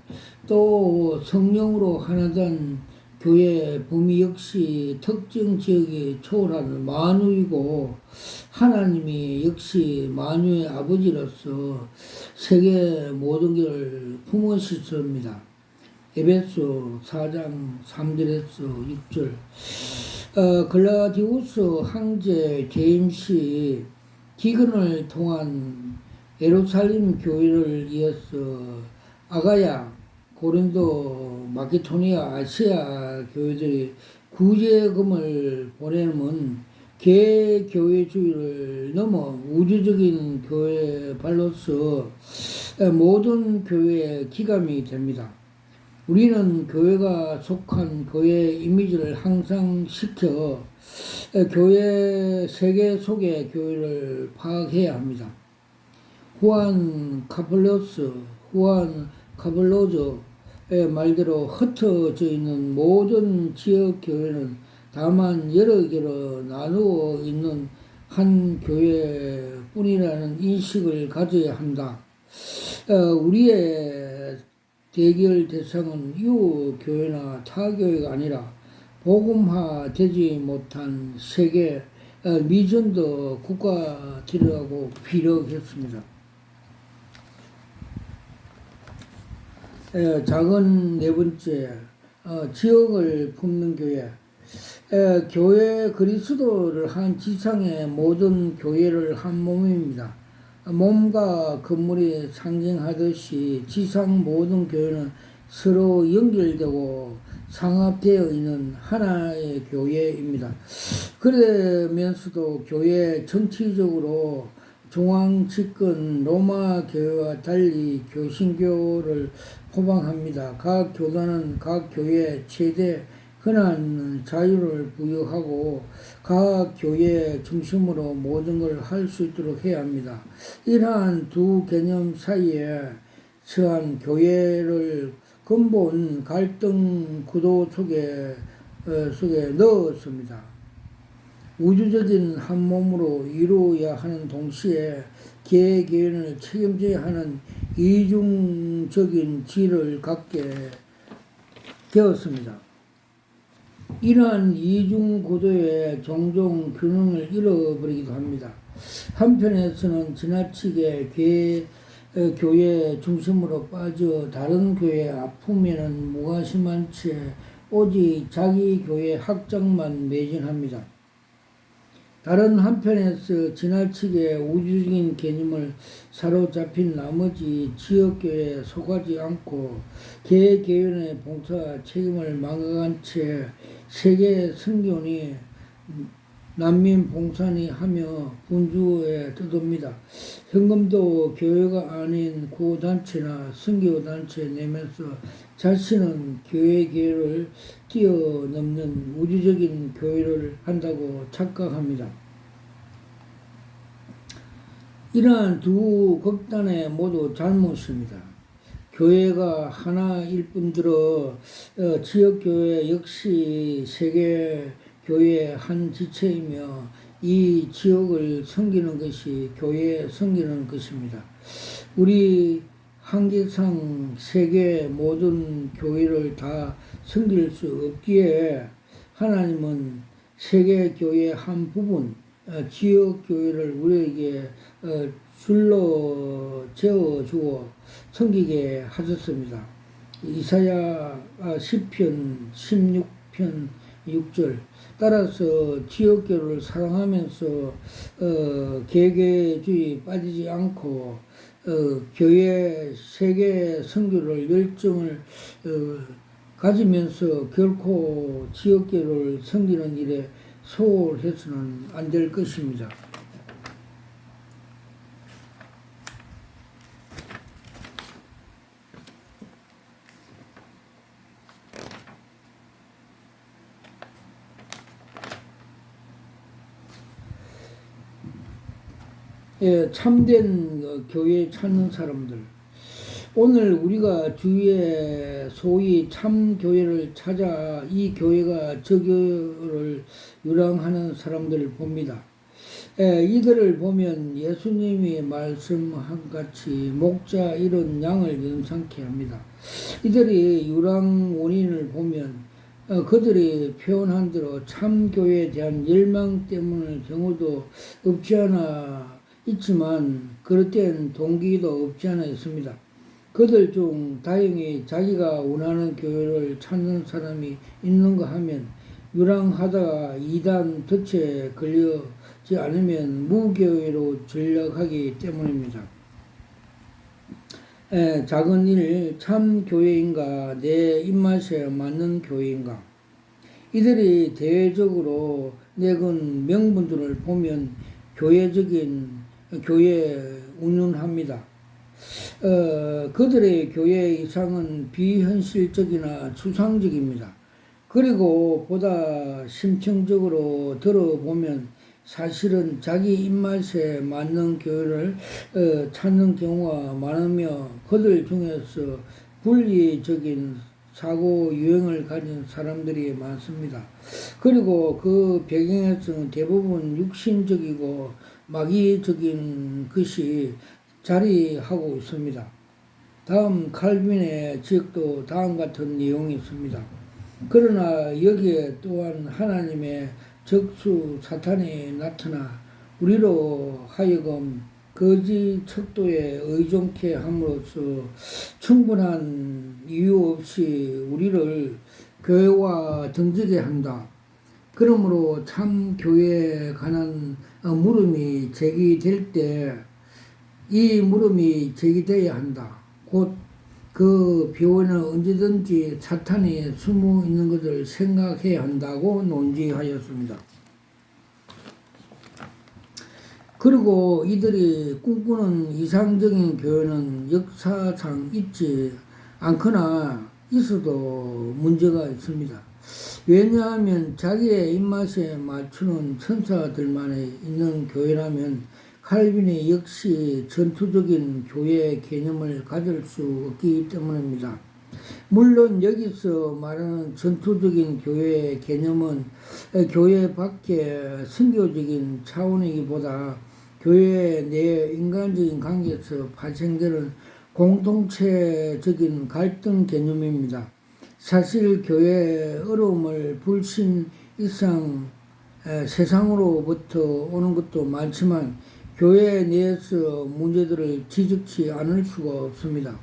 또 성령으로 하나된 교회 범위 역시 특정 지역에 초월한 만유이고 하나님이 역시 만유의 아버지로서 세계 모든 것을 품으시습니다. 에베소 4장 3절에서 6절. 글라디우스 황제 제임스 기근을 통한 예루살렘 교회를 이어서 아가야, 고린도, 마케도니아, 아시아 교회들이 구제금을 보내면 개교회주의를 넘어 우주적인 교회 발로서 모든 교회의 기감이 됩니다. 우리는 교회가 속한 교회 이미지를 향상시켜 교회 세계 속의 교회를 파악해야 합니다. 후안 카플로저의 말대로 흩어져 있는 모든 지역 교회는 다만 여러 개로 나누어 있는 한 교회뿐이라는 인식을 가져야 한다. 우리의 대결 대상은 이웃 교회나 타 교회가 아니라 복음화되지 못한 세계 미전도 국가들이라고 비력했습니다. 작은 네 번째, 지역을 품는 교회. 교회 그리스도를 한 지상의 모든 교회를 한 몸입니다. 몸과 건물이 상징하듯이 지상 모든 교회는 서로 연결되고 상합되어 있는 하나의 교회입니다. 그러면서도 교회 정치적으로 중앙 집권 로마 교회와 달리 교신교를 포방합니다. 각 교단은 각 교회에 최대 흔한 자유를 부여하고 각 교회 중심으로 모든 걸 할 수 있도록 해야 합니다. 이러한 두 개념 사이에 처한 교회를 근본 갈등 구도 속에 넣었습니다. 우주적인 한 몸으로 이루어야 하는 동시에 개개인을 책임져야 하는 이중적인 지를 갖게 되었습니다. 이러한 이중 구도에 종종 균형을 잃어버리기도 합니다. 한편에서는 지나치게 교회 중심으로 빠져 다른 교회 아픔에는 무관심한 채 오직 자기 교회 확장만 매진합니다. 다른 한편에서 지나치게 우주적인 개념을 사로잡힌 나머지 지역교회에 속하지 않고 개개인의 봉사 책임을 망각한 채 세계 선교니 난민 봉사니 하며 분주에 떠듭니다. 현금도 교회가 아닌 구단체나 선교단체에 내면서 자신은 교회를 뛰어넘는 우주적인 교회를 한다고 착각합니다. 이러한 두 극단에 모두 잘못입니다. 교회가 하나일 뿐더러 지역교회 역시 세계교회의 한 지체이며 이 지역을 섬기는 것이 교회에 섬기는 것입니다. 우리 한계상 세계 모든 교회를 다 섬길 수 없기에 하나님은 세계교회의 한 부분, 지역교회를 우리에게 줄로 재어주어 섬기게 하셨습니다. 이사야 10편 16편 6절. 따라서 지역교회를 사랑하면서 개개주의 빠지지 않고 교회 세계 선교를 열정을 가지면서 결코 지역교회를 섬기는 일에 소홀해서는 안 될 것입니다. 참된 교회 찾는 사람들. 오늘 우리가 주위에 소위 참교회를 찾아 이 교회가 저 교회를 유랑하는 사람들을 봅니다. 이들을 보면 예수님이 말씀한 같이 목자 이런 양을 연상케 합니다. 이들이 유랑 원인을 보면 그들이 표현한 대로 참교회에 대한 열망 때문일 경우도 없지 않아 있지만 그럴 땐 동기도 없지 않아 있습니다. 그들 중 다행히 자기가 원하는 교회를 찾는 사람이 있는가 하면 유랑하다가 이단 덫에 걸려지 않으면 무교회로 전락하기 때문입니다. 작은 일, 참 교회인가, 내 입맛에 맞는 교회인가. 이들이 대외적으로 내건 명분들을 보면 교회 운운합니다. 그들의 교회 이상은 비현실적이나 추상적입니다. 그리고 보다 심층적으로 들어보면 사실은 자기 입맛에 맞는 교회를 찾는 경우가 많으며 그들 중에서 분리적인 사고 유형을 가진 사람들이 많습니다. 그리고 그 배경에서는 대부분 육신적이고 마귀적인 것이 자리하고 있습니다. 다음 칼빈의 지역도 다음 같은 내용이 있습니다. 그러나 여기에 또한 하나님의 적수 사탄이 나타나 우리로 하여금 거짓 척도에 의존케 함으로써 충분한 이유 없이 우리를 교회와 등지게 한다. 그러므로 참 교회에 관한 물음이 제기될 때 이 물음이 제기되어야 한다. 곧 그 비원은 언제든지 사탄이 숨어 있는 것을 생각해야 한다고 논지하였습니다. 그리고 이들이 꿈꾸는 이상적인 교회는 역사상 있지 않거나 있어도 문제가 있습니다. 왜냐하면 자기의 입맛에 맞추는 천사들만이 있는 교회라면 칼빈이 역시 전투적인 교회 개념을 가질 수 없기 때문입니다. 물론 여기서 말하는 전투적인 교회의 개념은 교회 밖의 선교적인 차원이기보다 교회 내 인간적인 관계에서 발생되는 공동체적인 갈등 개념입니다. 사실 교회의 어려움을 불신 이상 세상으로부터 오는 것도 많지만 교회 내에서 문제들을 지적치 않을 수가 없습니다.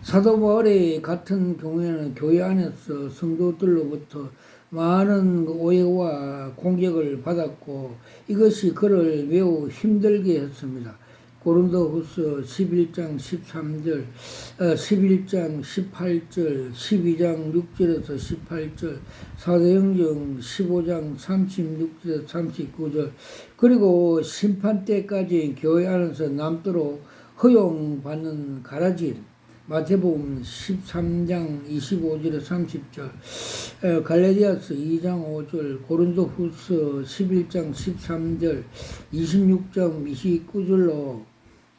사도 바울의 같은 경우에는 교회 안에서 성도들로부터 많은 오해와 공격을 받았고 이것이 그를 매우 힘들게 했습니다. 고린도후서 11장 13절, 11장 18절, 12장 6절에서 18절, 사도행전 15장 36절에서 39절, 그리고 심판 때까지 교회 안에서 남도록 허용받는 가라질, 마태복음 13장 25절에서 30절, 갈라디아서 2장 5절, 고린도후서 11장 13절, 26장 29절로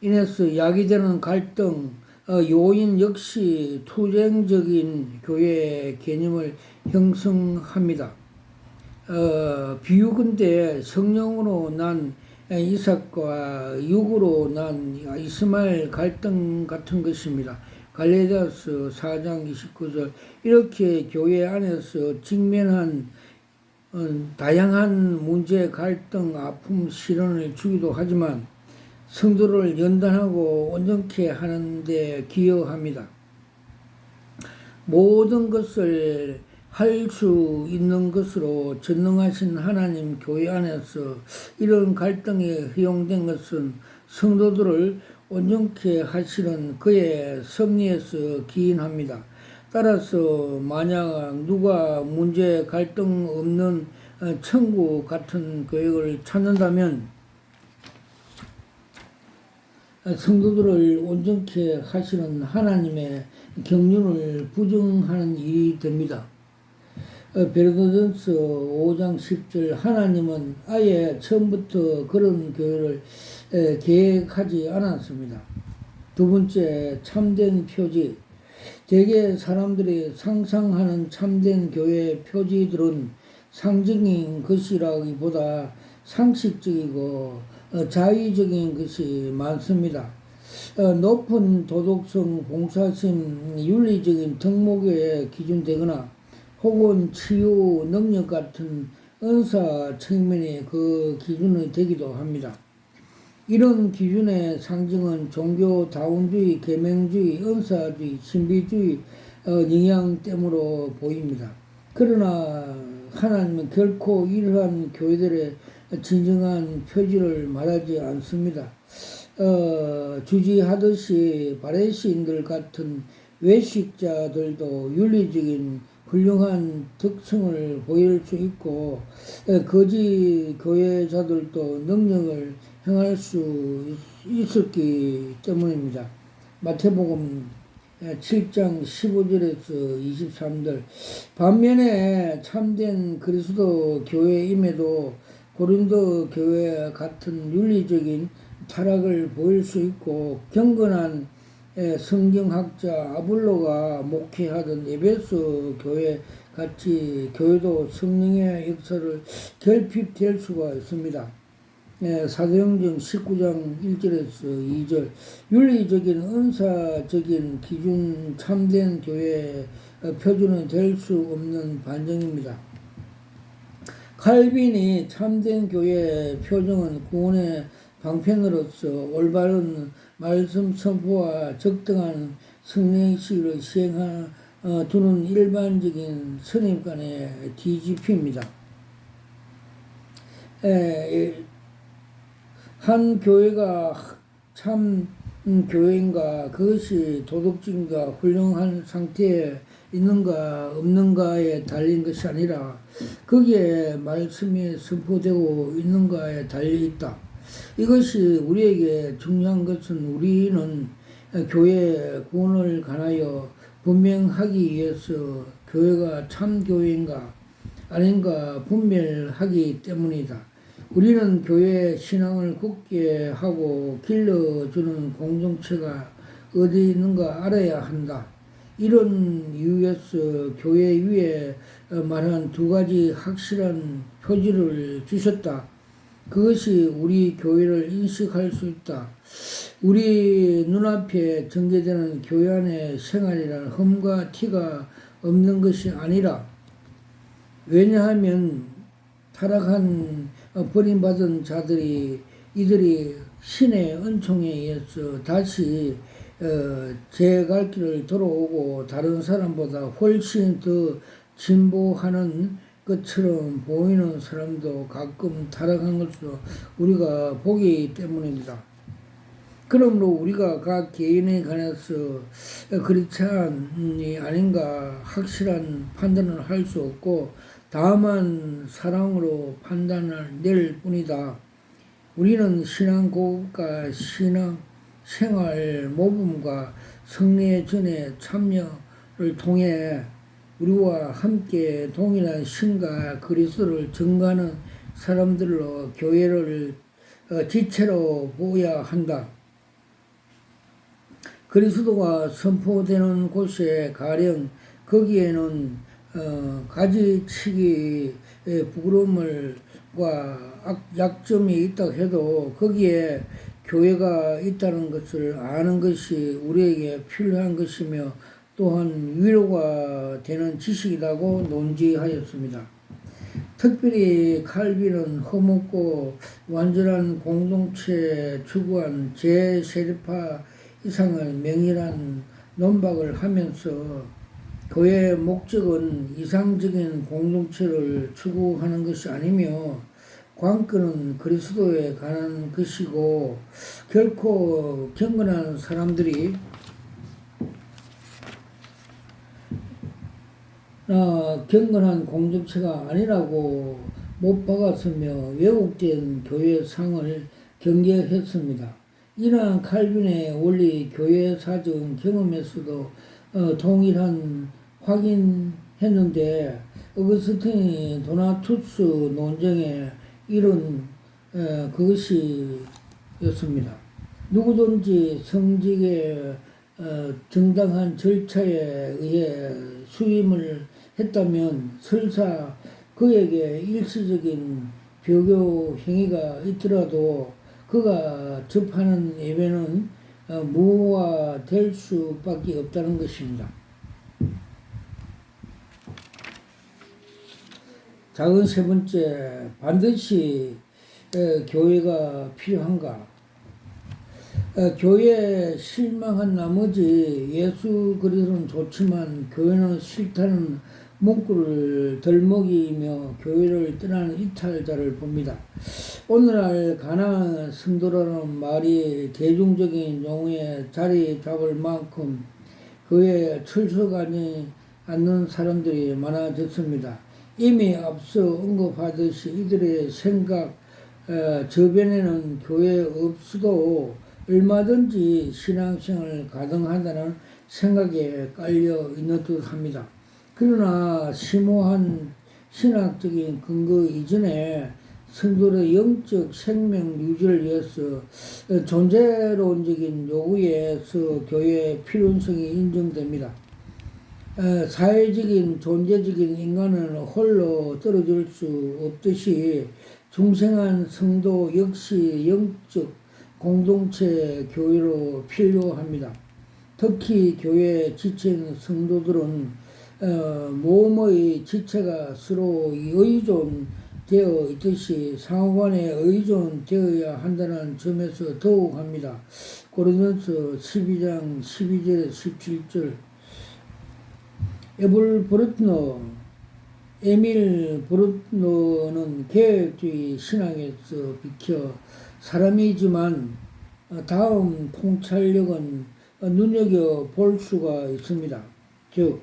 인해서 야기되는 갈등, 요인 역시 투쟁적인 교회의 개념을 형성합니다. 비유건대 성령으로 난 이삭과 육으로 난 이스마엘 갈등 같은 것입니다. 갈라디아서 4장 29절. 이렇게 교회 안에서 직면한 다양한 문제, 갈등, 아픔, 시련을 주기도 하지만 성도를 연단하고 온전케 하는 데 기여합니다. 모든 것을 할 수 있는 것으로 전능하신 하나님 교회 안에서 이런 갈등이 허용된 것은 성도들을 온전케 하시는 그의 섭리에서 기인합니다. 따라서 만약 누가 문제 갈등 없는 천국 같은 교회를 찾는다면 성도들을 온전케 하시는 하나님의 경륜을 부정하는 일이 됩니다. 베드로전서 5장 10절 하나님은 아예 처음부터 그런 교회를 계획하지 않았습니다. 두 번째, 참된 표지. 대개 사람들이 상상하는 참된 교회 표지들은 상징인 것이라기보다 상식적이고 자의적인 것이 많습니다. 높은 도덕성, 봉사심, 윤리적인 덕목에 기준되거나 혹은 치유, 능력 같은 은사 측면이 그 기준이 되기도 합니다. 이런 기준의 상징은 종교다운주의, 계명주의, 은사주의, 신비주의 영향 때문으로 보입니다. 그러나 하나님은 결코 이러한 교회들의 진정한 표지를 말하지 않습니다. 주지하듯이 바리새인들 같은 외식자들도 윤리적인 훌륭한 특성을 보일 수 있고 거짓 교회자들도 능력을 행할 수 있었기 때문입니다. 마태복음 7장 15절에서 23절. 반면에 참된 그리스도 교회임에도 고린도 교회와 같은 윤리적인 타락을 보일 수 있고 경건한 성경학자 아볼로가 목회하던 에베소 교회 같이 교회도 성령의 역사를 결핍될 수가 있습니다. 사도행전 19장 1절에서 2절. 윤리적인 은사적인 기준 참된 교회의 표준은 될 수 없는 반증입니다. 칼빈이 참된 교회의 표정은 구원의 방편으로서 올바른 말씀 선포와 적당한 성령의식을 두는 일반적인 선입관의 뒤집힙니다. 한 교회가 참 교회인가, 그것이 도덕적인가 훌륭한 상태에 있는가 없는가에 달린 것이 아니라 거기에 말씀이 선포되고 있는가에 달려있다. 이것이 우리에게 중요한 것은 우리는 교회의 구원을 관하여 분명하기 위해서 교회가 참 교회인가 아닌가 분별하기 때문이다. 우리는 교회의 신앙을 굳게 하고 길러주는 공동체가 어디 있는가 알아야 한다. 이런 이유에서 교회 위에 말한 두 가지 확실한 표지를 주셨다. 그것이 우리 교회를 인식할 수 있다. 우리 눈앞에 전개되는 교회 안의 생활이란 흠과 티가 없는 것이 아니라, 왜냐하면 타락한 버림받은 자들이 이들이 신의 은총에 의해서 다시 제 갈 길을 돌아오고 다른 사람보다 훨씬 더 진보하는 것처럼 보이는 사람도 가끔 타락한 것을 우리가 보기 때문입니다. 그러므로 우리가 각 개인에 관해서 그렇지 않니 아닌가 확실한 판단을 할 수 없고 다만 사랑으로 판단을 낼 뿐이다. 우리는 신앙 고급과 신앙 생활 모범과 성례 전에 참여를 통해 우리와 함께 동일한 신과 그리스도를 증거하는 사람들로 교회를 지체로 보아야 한다. 그리스도가 선포되는 곳에 가령 거기에는 가지치기 부끄러움과 약점이 있다고 해도 거기에 교회가 있다는 것을 아는 것이 우리에게 필요한 것이며 또한 위로가 되는 지식이라고 논지하였습니다. 특별히 칼빈은 허물고 완전한 공동체에 추구한 제세례파 이상의 명일한 논박을 하면서 교회의 목적은 이상적인 공동체를 추구하는 것이 아니며 관건은 그리스도에 관한 것이고 결코 경건한 사람들이 경건한 공동체가 아니라고 못 박았으며 왜곡된 교회상을 경계했습니다. 이러한 칼빈의 원리 교회 사정 경험에서도 동일한 확인했는데 어거스틴이 도나투스 논쟁에 이런 그것이었습니다. 누구든지 성직의 정당한 절차에 의해 수임을 했다면 설사 그에게 일시적인 배교 행위가 있더라도 그가 접하는 예배는 무효화될 수밖에 없다는 것입니다. 작은 세 번째, 반드시 교회가 필요한가? 교회에 실망한 나머지 예수 그리스도는 좋지만 교회는 싫다는 문구를 덜먹이며 교회를 떠나는 이탈자를 봅니다. 오늘날 가난한 성도라는 말이 대중적인 용어에 자리 잡을 만큼 그의 철석안이 않는 사람들이 많아졌습니다. 이미 앞서 언급하듯이 이들의 생각, 저변에는 교회 없어도 얼마든지 신앙생활을 가능하다는 생각에 깔려 있는 듯합니다. 그러나 심오한 신학적인 근거 이전에 성도의 영적 생명 유지를 위해서 존재론적인 요구에서 교회의 필요성이 인정됩니다. 사회적인 존재적인 인간은 홀로 떨어질 수 없듯이 중생한 성도 역시 영적 공동체 교회로 필요합니다. 특히 교회 지체인 성도들은 몸의 지체가 서로 의존되어 있듯이 상호간에 의존되어야 한다는 점에서 더욱 합니다. 고린도서 12장 12절 17절. 에밀 브루트너는 계획주의 신앙에서 비켜 사람이지만 다음 통찰력은 눈여겨볼 수가 있습니다. 즉,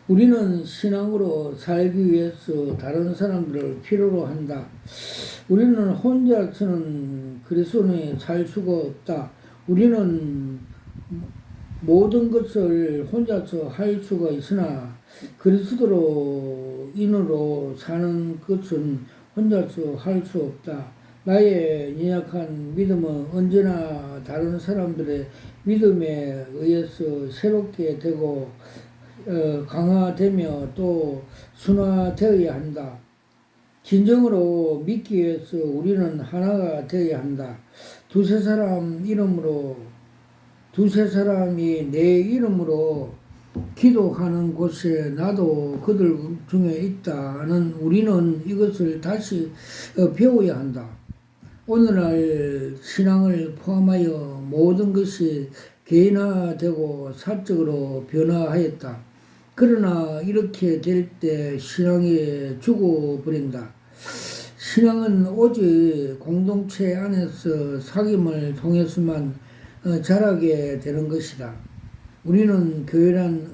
우리는 신앙으로 살기 위해서 다른 사람들을 필요로 한다. 우리는 혼자서는 그리스도인이 살 수가 없다. 우리는 모든 것을 혼자서 할 수가 있으나 그리스도로 인으로 사는 것은 혼자서 할 수 없다. 나의 연약한 믿음은 언제나 다른 사람들의 믿음에 의해서 새롭게 되고 강화되며 또 순화되어야 한다. 진정으로 믿기 위해서 우리는 하나가 되어야 한다. 두세 사람이 내 이름으로 기도하는 곳에 나도 그들 중에 있다는 우리는 이것을 다시 배워야 한다. 오늘날 신앙을 포함하여 모든 것이 개인화되고 사적으로 변화하였다. 그러나 이렇게 될 때 신앙이 죽어버린다. 신앙은 오직 공동체 안에서 사귐을 통해서만 자라게 되는 것이다. 우리는 교회란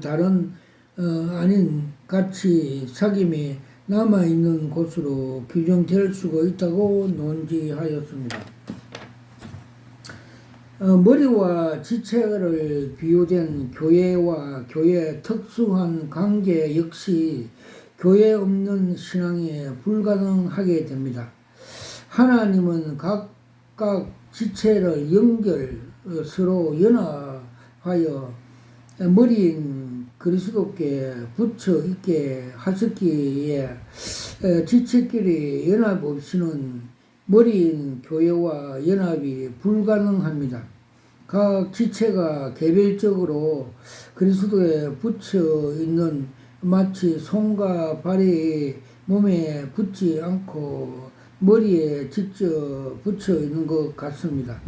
다른 아닌 가치 사귐이 남아있는 곳으로 규정될 수가 있다고 논지하였습니다. 머리와 지체를 비유된 교회와 교회의 특수한 관계 역시 교회 없는 신앙이 불가능하게 됩니다. 하나님은 각각 지체를 서로 연합하여 머리인 그리스도께 붙여 있게 하셨기에 지체끼리 연합 없이는 머리인 교회와 연합이 불가능합니다. 각 지체가 개별적으로 그리스도에 붙여 있는 마치 손과 발이 몸에 붙지 않고 머리에 직접 붙여 있는 것 같습니다.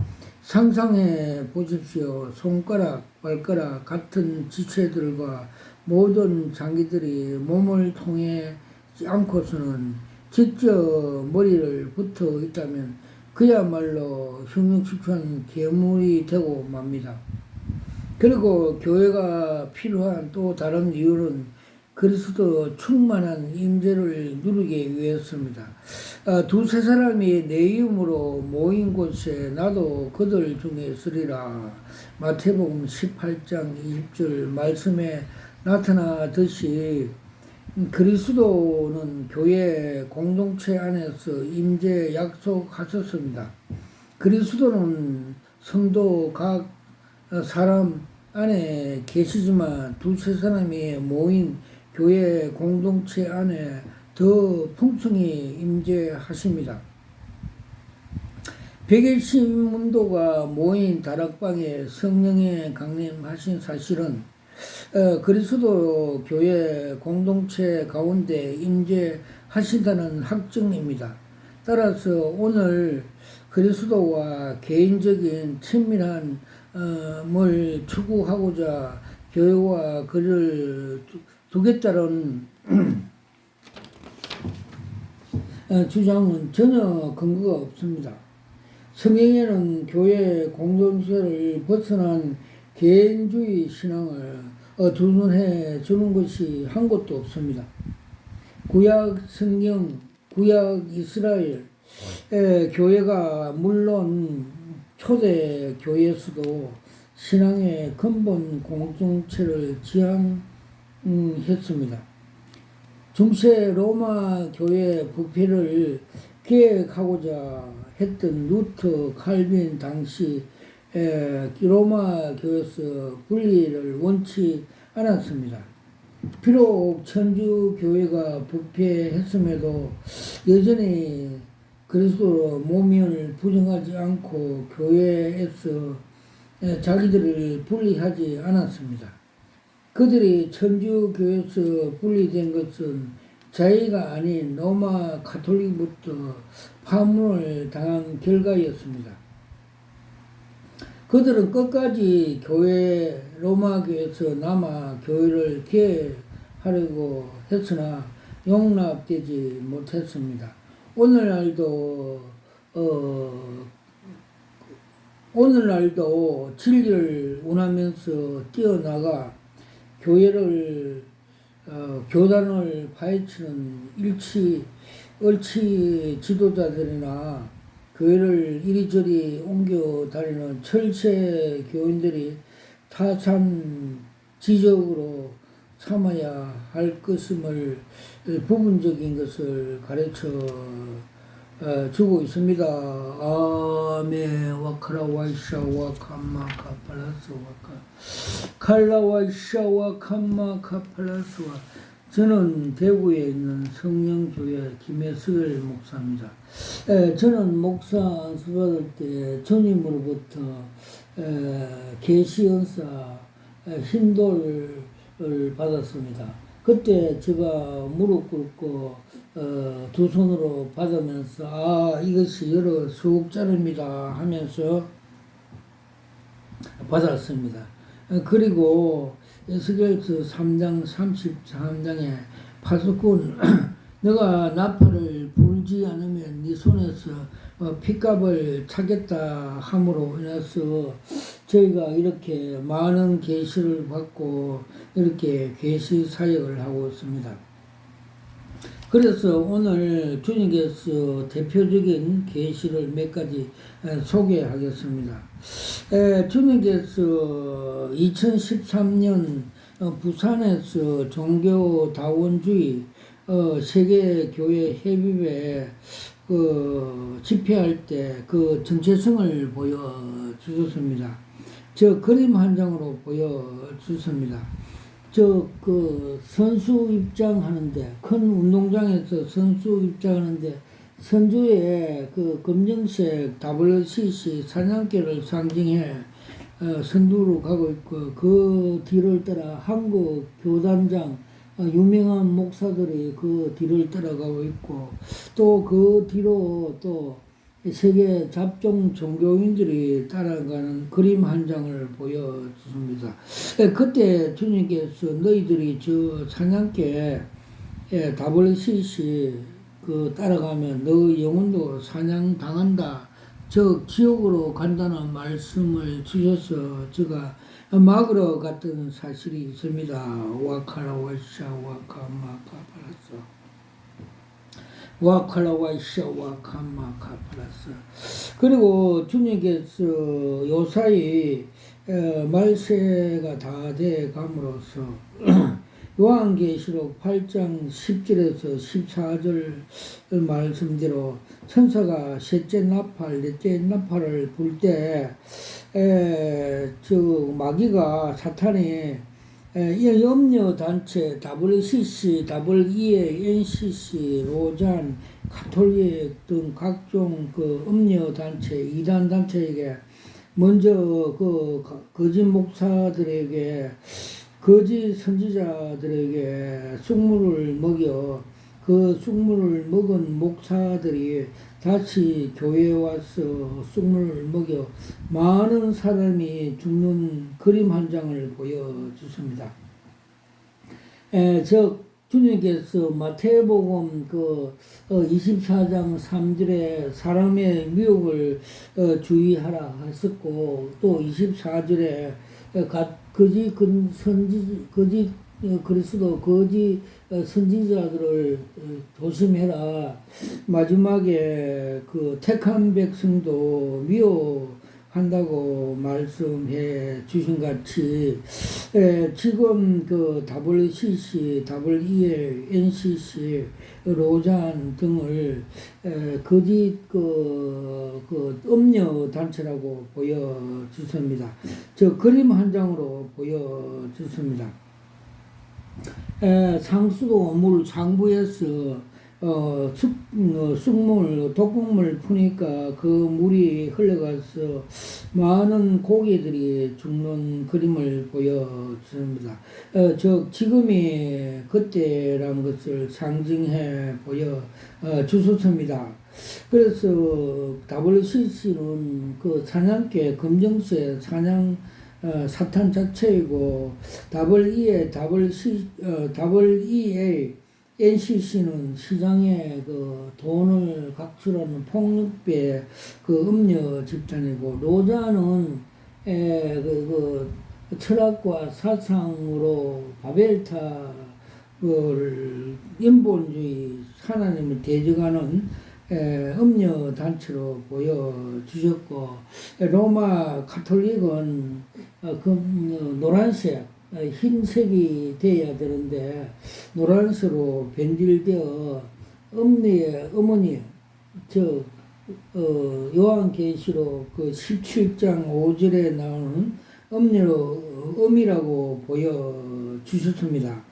상상해 보십시오. 손가락, 발가락 같은 지체들과 모든 장기들이 몸을 통해 않고서는 직접 머리를 붙어 있다면 그야말로 흉흉측한 괴물이 되고 맙니다. 그리고 교회가 필요한 또 다른 이유는 그리스도 충만한 임재를 누리기 위해서입니다. 두세 사람이 내 이름으로 모인 곳에 나도 그들 중에 있으리라. 마태복음 18장 20절 말씀에 나타나듯이 그리스도는 교회 공동체 안에서 임재 약속하셨습니다. 그리스도는 성도 각 사람 안에 계시지만 두세 사람이 모인 교회 공동체 안에 더 풍성히 임재하십니다. 120문도가 모인 다락방에 성령의 강림하신 사실은 그리스도 교회 공동체 가운데 임재하신다는 확증입니다. 따라서 오늘 그리스도와 개인적인 친밀한 을 추구하고자 교회와 그를 두겠다는 주장은 전혀 근거가 없습니다. 성경에는 교회 공동체를 벗어난 개인주의 신앙을 두둔해 주는 것이 한 곳도 없습니다. 구약 성경, 구약 이스라엘 교회가 물론 초대 교회에서도 신앙의 근본 공동체를 지향했습니다. 중세 로마 교회 부패를 계획하고자 했던 루터 칼빈 당시 로마 교회에서 분리를 원치 않았습니다. 비록 천주 교회가 부패했음에도 여전히 그리스도 몸을 부정하지 않고 교회에서 자기들을 분리하지 않았습니다. 그들이 천주 교회에서 분리된 것은 자기가 아닌 로마 가톨릭부터 파문을 당한 결과였습니다. 그들은 끝까지 로마 교회에서 남아 교회를 개혁하려고 했으나 용납되지 못했습니다. 오늘날도 진리를 운하면서 뛰어나가 교단을 파헤치는 얼치 지도자들이나 교회를 이리저리 옮겨 다니는 철새 교인들이 타산 지적으로 삼아야 할 것임을 부분적인 것을 가르쳐 주고 있습니다. 아멘. 와카라와이샤와 캄마카 팔라스와카 칼라와이샤와 캄마카 팔라스와. 저는 대구에 있는 성령교회 김혜슬 목사입니다. 저는 목사 안수 받을 때 주님으로부터 계시 은사 힘돌을 받았습니다. 그때 제가 무릎 꿇고 두 손으로 받으면서 이것이 여러 수억짜리입니다 하면서 받았습니다. 그리고 에스겔서 3장 33장에 파수꾼 너가 나팔을 불지 않으면 네 손에서 핏값을 차겠다 함으로 인해서 저희가 이렇게 많은 계시를 받고 이렇게 계시 사역을 하고 있습니다. 그래서 오늘 주님께서 대표적인 계시를 몇 가지 소개하겠습니다. 주님께서 2013년 부산에서 종교다원주의 세계교회 협의회 집회할 때 그 정체성을 보여주셨습니다. 저 그림 한 장으로 보여주셨습니다. 선수 입장하는데, 큰 운동장에서 선수 입장하는데, 선주에 검정색 WCC 사냥개를 상징해 선두로 가고 있고, 그 뒤를 따라 한국 교단장, 유명한 목사들이 그 뒤를 따라가고 있고, 또 그 뒤로 또 세계 잡종 종교인들이 따라가는 그림 한 장을 보여주십니다. 그때 주님께서 너희들이 저 사냥개 WCC 따라가면 너 영혼도 사냥당한다. 저 지옥으로 간다는 말씀을 주셔서 제가 막으러 갔던 사실이 있습니다. 와카라와샤 와카마카파라서 와칼라와이샤 와카마카파라스. 그리고 주님께서 요사이 말세가 다 돼 감으로써 요한계시록 8장 10절에서 14절 말씀대로 천사가 셋째 나팔, 넷째 나팔을 불 때 마귀가 사탄이 이 염려단체 WCC, WEA, NCC, 로잔, 가톨릭 등 각종 음료단체, 이단단체에게 먼저 거짓 목사들에게, 거짓 선지자들에게 쑥물을 먹여 그 쑥물을 먹은 목사들이 다시 교회에 와서 쑥물을 먹여 많은 사람이 죽는 그림 한 장을 보여주십니다. 즉 주님께서 마태복음 24장 3절에 사람의 미혹을 주의하라 하셨고, 또 24절에 거짓 그리스도 거짓 선지자들을 조심해라. 마지막에 그 택한 백성도 미워한다고 말씀해 주신 같이, 지금 그 WCC, WEL, NCC, 로잔 등을 거짓 음녀 단체라고 보여주습니다. 저 그림 한 장으로 보여주습니다. 상수도 물 장부에서 쑥물, 독극물 푸니까 그 물이 흘러가서 많은 고기들이 죽는 그림을 보여줍니다. 지금이 그때란 것을 상징해 보여주셨습니다. 그래서 WCC는 그 사냥개 검정새 사냥 사탄 자체이고, WEA, NCC는 시장에 그 돈을 각출하는 폭력배 그 음녀 집단이고, 로자는 철학과 사상으로 바벨탑을 인본주의 하나님을 대적하는 음녀 단체로 보여주셨고, 로마 카톨릭은 노란색, 흰색이 돼야 되는데 노란색으로 변질되어 음녀의 어머니, 요한계시록 17장 5절에 나오는 음이라고 보여주셨습니다.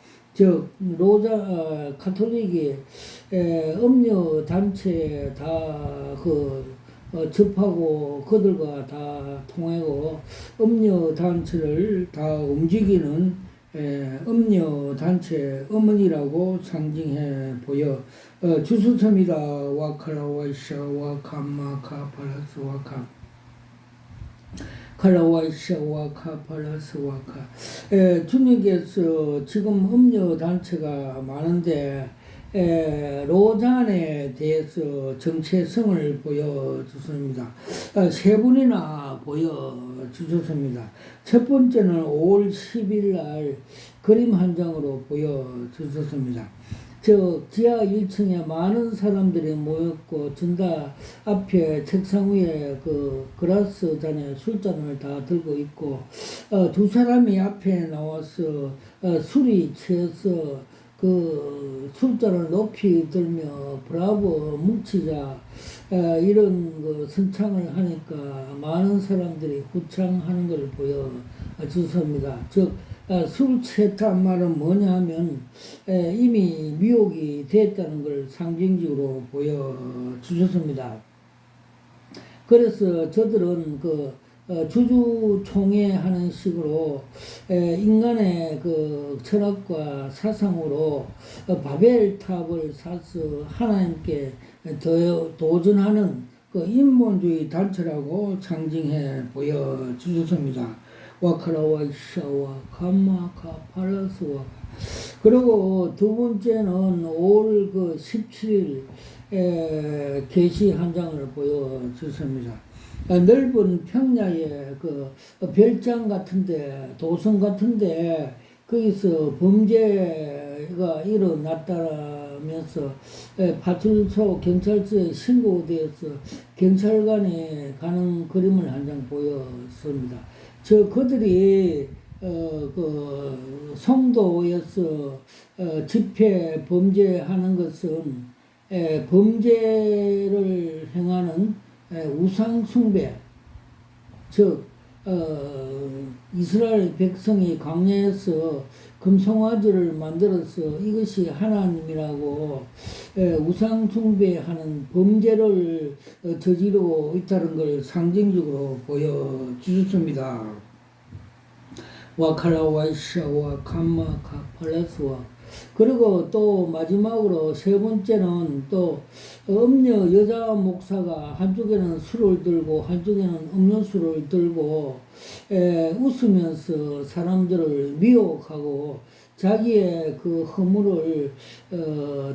로자 카톨릭이 음녀 단체 다 접하고 그들과 다 통하고 음녀 단체를 다 움직이는 음녀 단체 어머니라고 상징해 보여 주셨습니다. 와카라와이샤 와카마카 팔라스 와카 칼라와이샤와 카팔라스와카. 주님께서 지금 음녀 단체가 많은데 로잔에 대해서 정체성을 보여주셨습니다. 세 분이나 보여주셨습니다. 첫 번째는 5월 10일 날 그림 한 장으로 보여주셨습니다. 지하 1층에 많은 사람들이 모였고, 전다 앞에 책상 위에 그라스 잔에 술잔을 다 들고 있고, 두 사람이 앞에 나와서 술이 취해서 술잔을 높이 들며 브라보 뭉치자 이런 선창을 하니까 많은 사람들이 후창하는 걸 보여주습니다. 술 취했단 말은 뭐냐 하면 이미 미혹이 됐다는 걸 상징적으로 보여주셨습니다. 그래서 저들은 주주총회하는 식으로 인간의 철학과 사상으로 바벨탑을 사서 하나님께 도전하는 인본주의 단체라고 상징해 보여주셨습니다. 와카라와이샤와 카마카 팔라스와. 그리고 두 번째는 5월 17일 게시 한 장을 보여주습니다. 넓은 평야에 별장 같은데, 도성 같은데 거기서 범죄가 일어났다면서 파출소 경찰서에 신고되어서 경찰관이 가는 그림을 한 장 보였습니다. 그들이 성도에서 집회 범죄하는 것은 범죄를 행하는 우상 숭배, 이스라엘 백성이 광야에서 금송아지를 만들어서 이것이 하나님이라고 우상 숭배하는 범죄를 저지르고 있다는 걸 상징적으로 보여주셨습니다. 와카라와이샤와 감마카 팔라스와. 그리고 또 마지막으로 세 번째는 또 음녀 여자 목사가 한쪽에는 술을 들고 한쪽에는 음료수를 들고 웃으면서 사람들을 미혹하고 자기의 그 허물을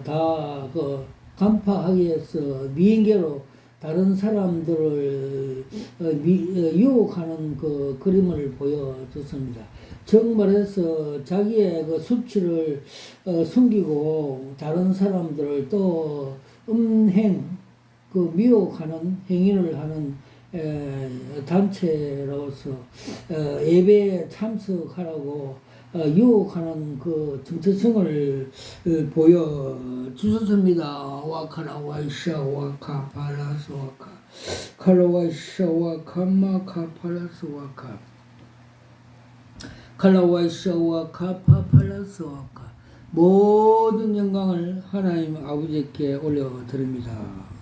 다 그 간파하기 위해서 미인계로 다른 사람들을 유혹하는 그 그림을 보여줬습니다. 즉 말해서 자기의 그 수치를 숨기고 다른 사람들을 또 그 미혹하는 행위를 하는 단체로서 예배에 참석하라고 유혹하는 그 정체성을 보여주셨습니다. 와카나 와이샤 와카 팔라스 와카 칼라와이샤 와카 마카 팔라스 와카 칼라와이샤 와카 파팔라스 와카 모든 영광을 하나님 아버지께 올려드립니다.